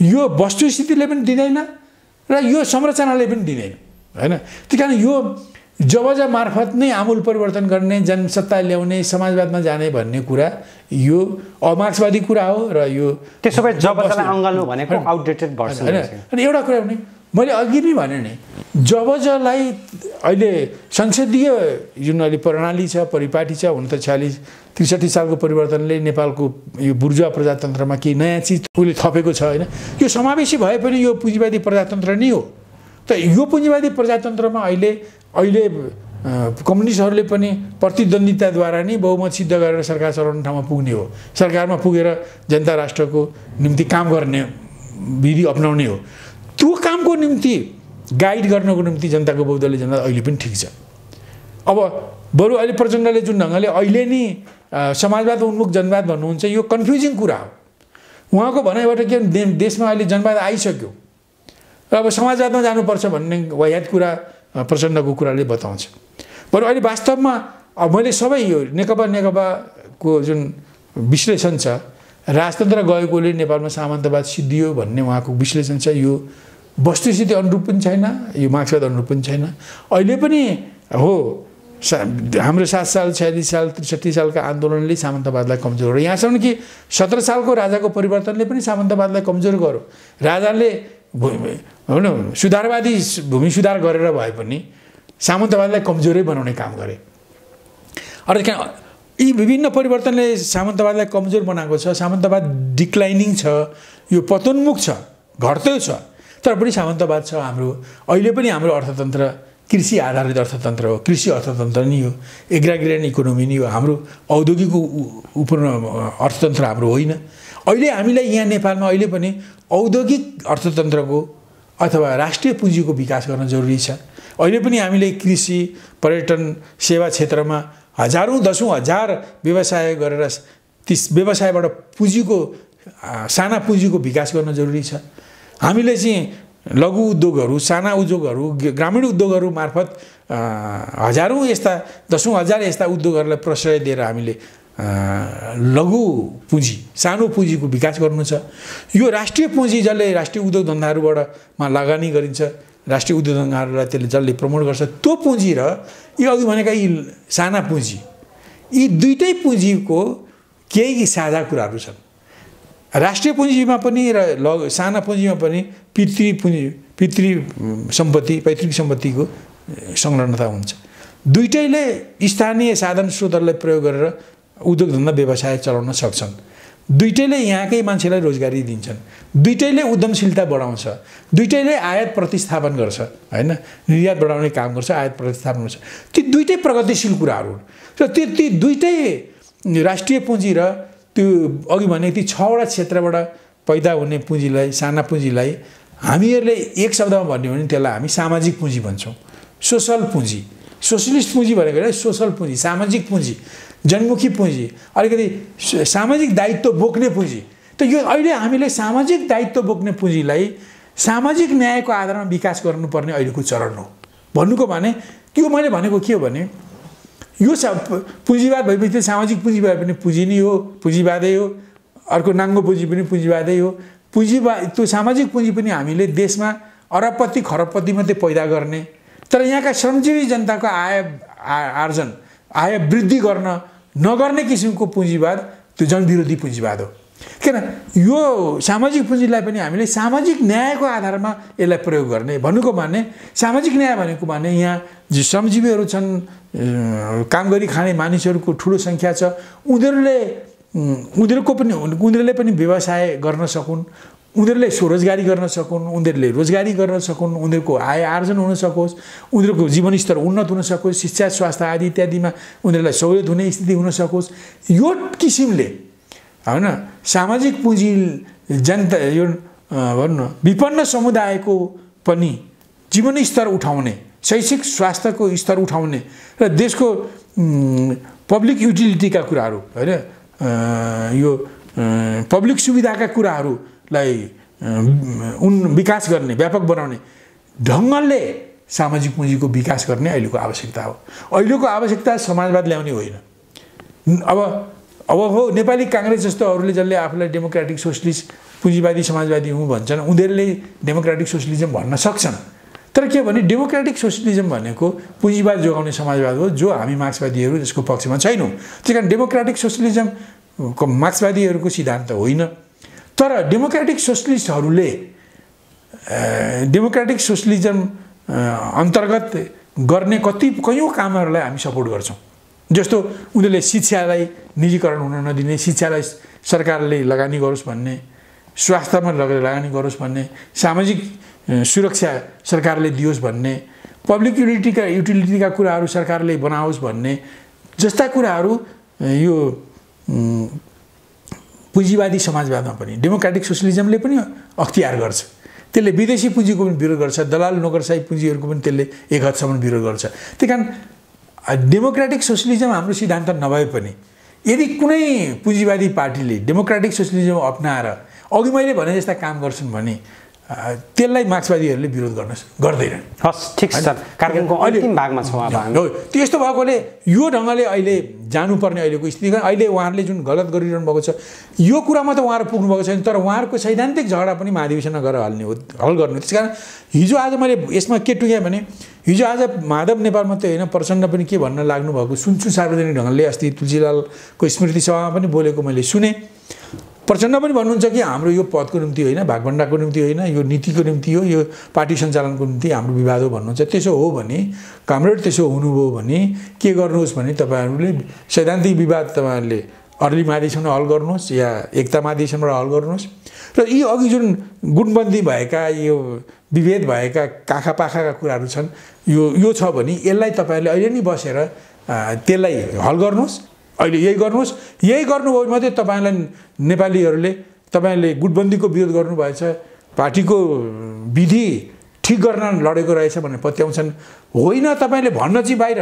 यो वस्तुस्थितिले पनि दिँदैन र यो संरचनाले पनि दिँदैन हैन। त्यही कारण यो जबजा मार्फत नै आमूल परिवर्तन गर्ने, जनसत्ता ल्याउने, समाजवादमा जाने भन्ने कुरा यो अमार्क्सवादी कुरा हो र यो त्यसो भए जबजालाई अँगाल्नु भनेको आउटडेटेड भर्सन हैन। अनि एउटा कुरा भने मैले अघि नै भने नि जबजालाई अहिले संसदीय जुन अहिले प्रणाली छ, परिपाटी छ, हुन त 46-63 सालको परिवर्तनले नेपालको यो बुर्जुवा प्रजातन्त्रमा केही नयाँ चिज उसले थपेको छ हैन। यो समावेशी भए पनि यो पुँजीवादी प्रजातन्त्र नै हो। त यो पुँजीवादी प्रजातन्त्रमा अहिले कम्युनिस्टहरूले पनि प्रतिद्वन्दिताद्वारा नै बहुमत सिद्ध गरेर सरकार चलाउने ठाउँमा पुग्ने हो, सरकारमा पुगेर जनता राष्ट्रको निम्ति काम गर्ने विधि अपनाउने हो। त्यो कामको निम्ति गाइड गर्नको निम्ति जनताको बहुदलीय जनवाद अहिले पनि ठिक छ। अब बरु अहिले प्रचण्डले जुन ढङ्गले अहिले नि समाजवाद उन्मुख जनवाद भन्नुहुन्छ, यो कन्फ्युजिङ कुरा हो। उहाँको भनाइबाट के देशमा अहिले जनवाद आइसक्यो र अब समाजवादमा जानुपर्छ भन्ने वाहियात कुरा प्रचण्डको कुराले बताउँछ। बरु अहिले वास्तवमा अब मैले सबै यो नेकपाको जुन विश्लेषण छ, राजतन्त्र गएकोले नेपालमा सामन्तवाद सिद्धियो भन्ने उहाँको विश्लेषण छ, यो वस्तुस्थिति अनुरूप पनि छैन, यो मार्क्सवाद अनुरूप पनि छैन। अहिले पनि हो हाम्रो 7 साल 46 साल 63 सालका आन्दोलनले सामन्तवादलाई कमजोर गर्यो। यहाँसम्म कि 17 सालको राजाको परिवर्तनले पनि सामन्तवादलाई कमजोर गर्यो। राजाले होइन सुधारवादी भूमि सुधार गरेर भए पनि सामन्तवादलाई कमजोरै बनाउने काम गरे। अर्थात् यी विभिन्न परिवर्तनले सामन्तवादलाई कमजोर बनाएको छ। सामन्तवाद डिक्लाइनिङ छ, यो पतोन्मुख छ, घट्दै छ, तर पनि सामन्तवाद छ। हाम्रो अहिले पनि हाम्रो अर्थतन्त्र कृषि आधारित अर्थतन्त्र हो, कृषि अर्थतन्त्र नै हो, एग्राग्रियन इकोनोमी नै हो। हाम्रो औद्योगिक अर्थतन्त्र हाम्रो होइन। अहिले हामीलाई यहाँ नेपालमा अहिले पनि औद्योगिक अर्थतन्त्रको अथवा राष्ट्रिय पुँजीको विकास गर्न जरुरी छ। अहिले पनि हामीले कृषि, पर्यटन, सेवा क्षेत्रमा हजारौँ 10,000 व्यवसाय गरेर त्यस व्यवसायबाट पुँजीको साना पुँजीको विकास गर्न जरुरी छ। हामीले चाहिँ लघु उद्योगहरू, साना उद्योगहरू, ग्रामीण उद्योगहरू मार्फत हजारौँ यस्ता 10,000 यस्ता उद्योगहरूलाई प्रश्रय दिएर हामीले लघु पुँजी, सानो पुँजीको विकास गर्नु छ। यो राष्ट्रिय पुँजी जसले राष्ट्रिय उद्योग धन्दाहरूबाटमा लगानी गरिन्छ, राष्ट्रिय उद्योग धन्दाहरूलाई त्यसले जसले प्रमोट गर्छ, त्यो पुँजी र यो अघि भनेका यी साना पुँजी, यी दुईटै पुँजीको केही साझा कुराहरू छन्। राष्ट्रिय पुँजीमा पनि र साना पुँजीमा पनि पैतृक सम्पत्तिको संलग्नता हुन्छ। दुईटैले स्थानीय साधन स्रोतहरूलाई प्रयोग गरेर उद्योग धन्दा व्यवसाय चलाउन सक्छन्। दुईटैले यहाँकै मान्छेलाई रोजगारी दिन्छन्। दुईटैले उद्यमशीलता बढाउँछ। दुईटैले आयात प्रतिस्थापन गर्छ हैन, निर्यात बढाउने काम गर्छ, आयात प्रतिस्थापन गर्छ। ती दुईटै प्रगतिशील कुराहरू हुन् र ती दुईटै राष्ट्रिय पुँजी र त्यो अघि भने ती 6वटा क्षेत्रबाट पैदा हुने पुँजीलाई, साना पुँजीलाई हामीहरूले एक शब्दमा भन्यो भने त्यसलाई हामी सामाजिक पुँजी भन्छौँ। सोसल पुँजी, सोशलिस्ट पुँजी भनेको होइन, सोसल पुँजी, सामाजिक पुँजी, जनमुखी पुँजी, अलिकति सामाजिक दायित्व बोक्ने पुँजी। त यो अहिले हामीले सामाजिक दायित्व बोक्ने पुँजीलाई सामाजिक न्यायको आधारमा विकास गर्नुपर्ने अहिलेको चरण हो। भन्नुको भने त्यो मैले भनेको के हो भने यो पुँजीवाद भएपछि सामाजिक पुँजी भए पनि पुँजी नै हो, पुँजीवादै हो। अर्को नाङ्गो पुँजी पनि पुँजीवादै हो। पुँजीवाद त्यो सामाजिक पुँजी पनि हामीले देशमा अरबपति खरबपति मात्रै पैदा गर्ने, तर यहाँका श्रमजीवी जनताको आय वृद्धि गर्न नगर्ने किसिमको पुँजीवाद त्यो जनविरोधी पुँजीवाद हो। किन यो सामाजिक पुँजीलाई पनि हामीले सामाजिक न्यायको आधारमा यसलाई प्रयोग गर्ने भन्नुको भने सामाजिक न्याय भनेको भने यहाँ जो श्रमजीवीहरू छन्, काम गरी खाने मानिसहरूको ठुलो सङ्ख्या छ, उनीहरूले पनि व्यवसाय गर्न सकुन्, उनीहरूले स्वरोजगारी गर्न सकुन्, उनीहरूले रोजगारी गर्न सकुन्, उनीहरूको आय आर्जन हुन सकोस्, उनीहरूको जीवनस्तर उन्नत हुन सकोस्, शिक्षा स्वास्थ्य आदि इत्यादिमा उनीहरूलाई सहुलियत हुने स्थिति हुन सकोस्। यो किसिमले हैन सामाजिक पुँजी जनता यो भन्नु विपन्न समुदायको पनि जीवनस्तर उठाउने, शैक्षिक स्वास्थ्यको स्तर उठाउने र देशको पब्लिक युटिलिटीका कुराहरू हैन यो पब्लिक सुविधाका कुराहरूलाई विकास गर्ने, व्यापक बनाउने ढङ्गले सामाजिक पुँजीको विकास गर्ने अहिलेको आवश्यकता हो। अहिलेको आवश्यकता समाजवाद ल्याउने होइन। अब हो नेपाली काङ्ग्रेस जस्तोहरूले जसले आफूलाई डेमोक्रेटिक सोसलिस्ट पुँजीवादी समाजवादी हुँ भन्छन्, उनीहरूले डेमोक्रेटिक सोसलिजम भन्न सक्छन्। तर के भने डेमोक्रेटिक सोसलिजम भनेको पुँजीवाद जोगाउने समाजवाद हो, जो हामी मार्क्सवादीहरू यसको पक्षमा छैनौँ। त्यही कारण डेमोक्रेटिक सोसलिजम मार्क्सवादीहरूको सिद्धान्त होइन। तर डेमोक्रेटिक सोसलिस्टहरूले डेमोक्रेटिक सोसलिजम अन्तर्गत गर्ने कयौँ कामहरूलाई हामी सपोर्ट गर्छौँ। जस्तो उनीहरूले शिक्षालाई निजीकरण हुन नदिने, शिक्षालाई सरकारले लगानी गरोस् भन्ने, स्वास्थ्यमा लगानी गरोस् भन्ने, सामाजिक सुरक्षा सरकारले दियोस् भन्ने, पब्लिक युटिलिटीका कुराहरू सरकारले बनाओस् भन्ने जस्ता कुराहरू यो पुँजीवादी समाजवादमा पनि डेमोक्रेटिक सोसलिजमले पनि अख्तियार गर्छ। त्यसले विदेशी पुँजीको पनि विरोध गर्छ, दलाल नोकरशाही पुँजीहरूको पनि त्यसले एक हदसम्म विरोध गर्छ। त्यही कारण डेमोक्रेटिक सोसलिजम हाम्रो सिद्धान्त नभए पनि यदि कुनै पुँजीवादी पार्टीले डेमोक्रेटिक सोसलिजम अप्नाएर अघि मैले भने जस्ता काम गर्छन् भने त्यसलाई मार्क्सवादीहरूले विरोध गर्दैनन्। हस्, ठिक छ सर, कार्यक्रमको अन्तिम भागमा छौँ अब हामी। त्यस्तो भएकोले यो ढङ्गले अहिले जानुपर्ने अहिलेको स्थिति, अहिले उहाँहरूले जुन गलत गरिरहनु भएको छ यो कुरामा त उहाँहरू पुग्नुभएको छैन, तर उहाँहरूको सैद्धान्तिक झगडा पनि महाधिवेशनमा गएर हल गर्नु। त्यस कारण हिजो आज मैले यसमा के टुकेँ भने हिजो आज माधव नेपाल मात्रै होइन, प्रचण्ड पनि के भन्न लाग्नु भएको सुन्छु सार्वजनिक ढङ्गले। अस्ति तुलसीलालको स्मृति सभामा पनि बोलेको मैले सुने। प्रचण्ड पनि भन्नुहुन्छ कि हाम्रो यो पदको निम्ति होइन, भागभण्डाको निम्ति होइन, यो नीतिको निम्ति हो, यो पार्टी सञ्चालनको निम्ति हाम्रो विवाद हो भन्नुहुन्छ। त्यसो हो भने कमरेड त्यसो हुनुभयो भने के गर्नुहोस् भने तपाईँहरूले सैद्धान्तिक विवाद तपाईँहरूले अर्ली महाधिवेशनमा हल गर्नुहोस् या एकता महाधिवेशनबाट हल गर्नुहोस्। र यी अघि जुन गुटबन्दी भएका यो विभेद भएका काखा पाखाका कुराहरू छन् यो छ भने यसलाई तपाईँहरूले अहिले नै बसेर त्यसलाई हल गर्नुहोस्। अहिले यही गर्नुहोस्। यही गर्नुभयो भने मात्रै तपाईँलाई नेपालीहरूले तपाईँले गुटबन्दीको विरोध गर्नुभएछ, पार्टीको विधि ठिक गर्न लडेको रहेछ भनेर पत्याउँछन्। होइन, तपाईँले भन्न चाहिँ बाहिर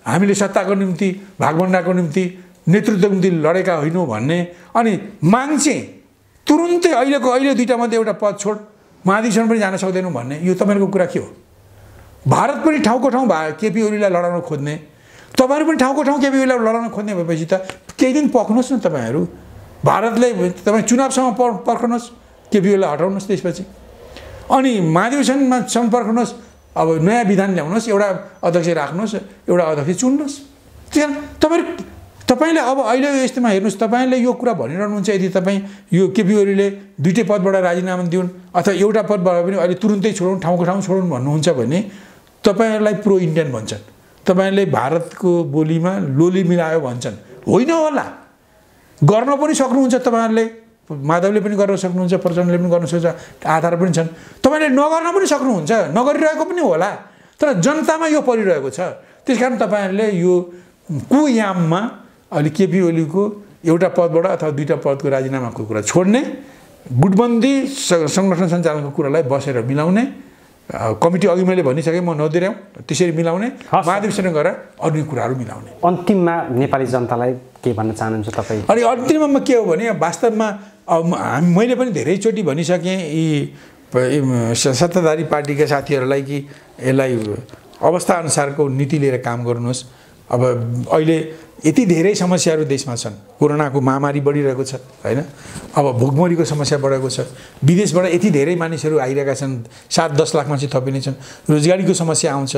हामीले सत्ताको निम्ति भागभण्डाको निम्ति नेतृत्वको निम्ति लडेका होइनौँ भन्ने, अनि माग चाहिँ तुरुन्तै अहिले दुईवटा मध्ये एउटा पद छोड महाधिवेशन पनि जान सक्दैनौँ भन्ने, यो तपाईँहरूको कुरा के हो? भारत पनि ठाउँको ठाउँ केपी ओलीलाई लडाउन खोज्ने, तपाईँहरू पनि ठाउँको ठाउँ केपी ओलीलाई लडाउन खोज्ने भएपछि त केही दिन पर्खनुहोस् न। तपाईँहरू भारतले तपाईँ चुनावसम्म पर्खनुहोस्, केपी ओलीलाई हटाउनुहोस्, त्यसपछि अनि महाधिवेशनमासम्म पर्खनुहोस्। अब नयाँ विधान ल्याउनुहोस्, एउटा अध्यक्ष राख्नुहोस्, एउटा अध्यक्ष चुन्नुहोस्। तपाईँले अब अहिले यस्तोमा हेर्नुहोस्, तपाईँले यो कुरा भनिरहनुहुन्छ यदि तपाईँ यो केपी ओलीले दुईटै पदबाट राजीनामा दिउन् अथवा एउटा पदबाट पनि अहिले तुरुन्तै छोडौँ, ठाउँको ठाउँ छोडौँ भन्नुहुन्छ भने तपाईँहरूलाई प्रो इन्डियन भन्छन्, तपाईँले भारतको बोलीमा लोली मिलायो भन्छन्। होइन होला, गर्न पनि सक्नुहुन्छ तपाईँहरूले, माधवले पनि गर्न सक्नुहुन्छ, प्रचण्डले पनि गर्न सक्छ, आधार पनि छन्। तपाईँले नगर्न पनि सक्नुहुन्छ, नगरिरहेको पनि होला, तर जनतामा यो परिरहेको छ। त्यस कारण तपाईँहरूले यो कुयाममा अहिले केपी ओलीको एउटा पदबाट अथवा दुईवटा पदको राजीनामाको कुरा छोड्ने, गुटबन्दी सङ्गठन सञ्चालनको कुरालाई बसेर मिलाउने, कमिटी अघि मैले भनिसकेँ, म नदिराउँ, त्यसरी मिलाउने, महाधिवेशन गएर अरू कुराहरू मिलाउने। अन्तिममा नेपाली जनतालाई के भन्न चाहनुहुन्छ तपाईँ? अनि अन्तिममा के हो भने वास्तवमा मैले पनि धेरैचोटि भनिसकेँ यी सत्ताधारी पार्टीका साथीहरूलाई कि यसलाई अवस्थाअनुसारको नीति लिएर काम गर्नुहोस्। अब अहिले यति धेरै समस्याहरू देशमा छन्, कोरोनाको महामारी बढिरहेको छ हैन, अब भोकमरीको समस्या बढेको छ, विदेशबाट यति धेरै मानिसहरू आइरहेका छन्, 7-10 लाख मान्छे थपिने छन्, रोजगारीको समस्या आउँछ।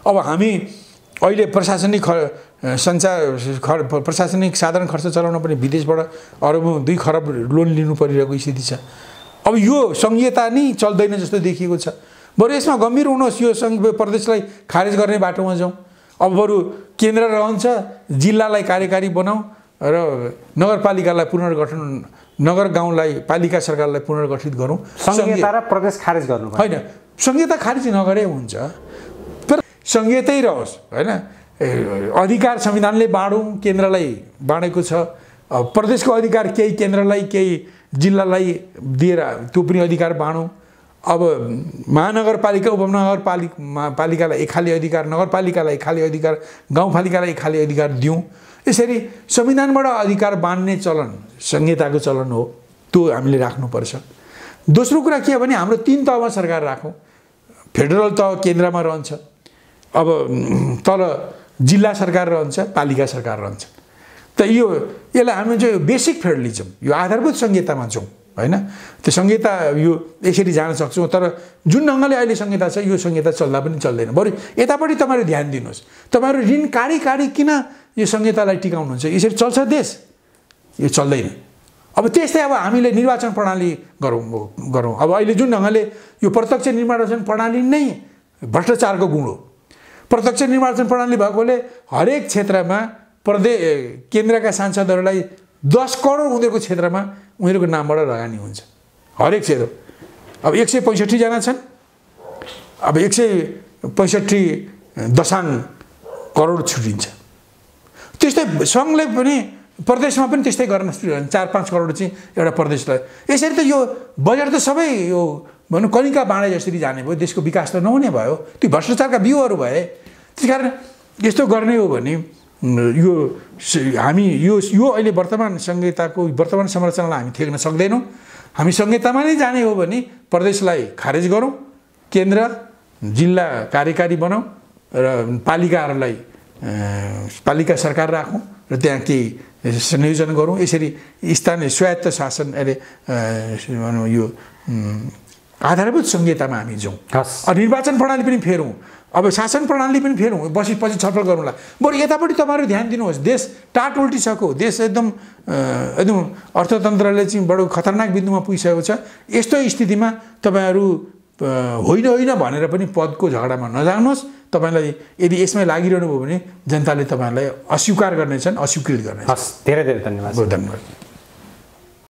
अब हामी अहिले प्रशासनिक प्रशासनिक साधारण खर्च चलाउन पनि विदेशबाट अरबौं 2 खरब लोन लिनु परिरहेको स्थिति छ। अब यो संहिता नै चल्दैन जस्तो देखिएको छ। बरु यसमा गम्भीर हुनुहोस्, यो प्रदेशलाई खारेज गर्ने बाटोमा जाउँ। अब बरु केन्द्र रहन्छ, जिल्लालाई कार्यकारी बनाऊ र नगरपालिकालाई पुनर्गठन, नगर गाउँलाई पालिका सरकारलाई पुनर्गठित गरौँ। संहिता र प्रदेश खारेज गर्नु होइन, संहिता खारेज नगरे हुन्छ, तर संहितै रहोस् हैन। अधिकार संविधानले बाँडौँ, केन्द्रलाई बाँडेको छ। प्रदेशको अधिकार केही केन्द्रलाई केही जिल्लालाई दिएर त्यो पनि अधिकार बाँडौँ। अब महानगरपालिका उपमहानगरपालिकालाई एक खाले अधिकार, नगरपालिकालाई एक खाले अधिकार, गाउँपालिकालाई एक खाले अधिकार दिउँ। यसरी संविधानबाट अधिकार बाँड्ने चलन संहिताको चलन हो, त्यो हामीले राख्नुपर्छ। दोस्रो कुरा के हो भने हाम्रो 3 तहमा सरकार राखौँ। फेडरल तह केन्द्रमा रहन्छ, अब तल जिल्ला सरकार रहन्छ, पालिका सरकार रहन्छ। त यसलाई हामी चाहिँ बेसिक फेडरलिजम, यो आधारभूत संहितामा जाउँ हैन। त्यो संहिता यो यसरी जान सक्छौँ, तर जुन ढङ्गले अहिले संहिता छ यो संहिता चल्दा पनि चल्दैन। बरु यतापट्टि तपाईँहरू ध्यान दिनुहोस्, तपाईँहरू ऋण काडी किन यो संहितालाई टिकाउनुहुन्छ? यसरी चल्छ देश? यो चल्दैन। अब त्यस्तै अब हामीले निर्वाचन प्रणाली गरौँ। अब अहिले जुन ढङ्गले यो प्रत्यक्ष निर्वाचन प्रणाली नै भ्रष्टाचारको गुण हो। प्रत्यक्ष निर्वाचन प्रणाली भएकोले हरेक क्षेत्रमा केन्द्रका सांसदहरूलाई 10 करोड उनीहरूको क्षेत्रमा उनीहरूको नामबाट लगानी हुन्छ, हरेक क्षेत्र। अब 165 जना छन्, अब 165 करोड छुटिन्छ। त्यस्तै सङ्घले पनि प्रदेशमा पनि त्यस्तै गर्न सुरु गर्छ, 4-5 करोड चाहिँ एउटा प्रदेशलाई। यसरी त यो बजेट त सबै यो भनौँ कनिका बाँडे जसरी जाने भयो, देशको विकास त नहुने भयो। त्यो भ्रष्टाचारका बिउहरू भए। त्यसकारण यस्तो गर्ने हो भने यो हामी यो अहिले वर्तमान संहिताको वर्तमान संरचनालाई हामी थेक्न सक्दैनौँ। हामी संहितामा नै जाने हो भने प्रदेशलाई खारेज गरौँ, केन्द्र जिल्ला कार्यकारी बनाऊ र पालिकाहरूलाई पालिका सरकार राखौँ र त्यहाँ केही संयोजन गरौँ। यसरी स्थानीय स्वायत्त शासन यो आधारभूत संहितामा हामी जाउँ। निर्वाचन प्रणाली पनि फेरौँ, अब शासन प्रणाली पनि फेरौँ, पछि छलफल गरौँला। बरु यतापट्टि तपाईँहरू ध्यान दिनुहोस्, देश टाट उल्टिसक्यो, देश एकदम अर्थतन्त्रले चाहिँ बडो खतरनाक बिन्दुमा पुगिसकेको छ। यस्तो स्थितिमा तपाईँहरू होइन भनेर पनि पदको झगडामा नजानुहोस्। तपाईँलाई यदि यसमै लागिरहनु भयो भने जनताले तपाईँहरूलाई अस्वीकार गर्नेछन्, अस्वीकृत गर्नेछन्। धेरै धेरै धन्यवाद। बहुत धन्यवाद।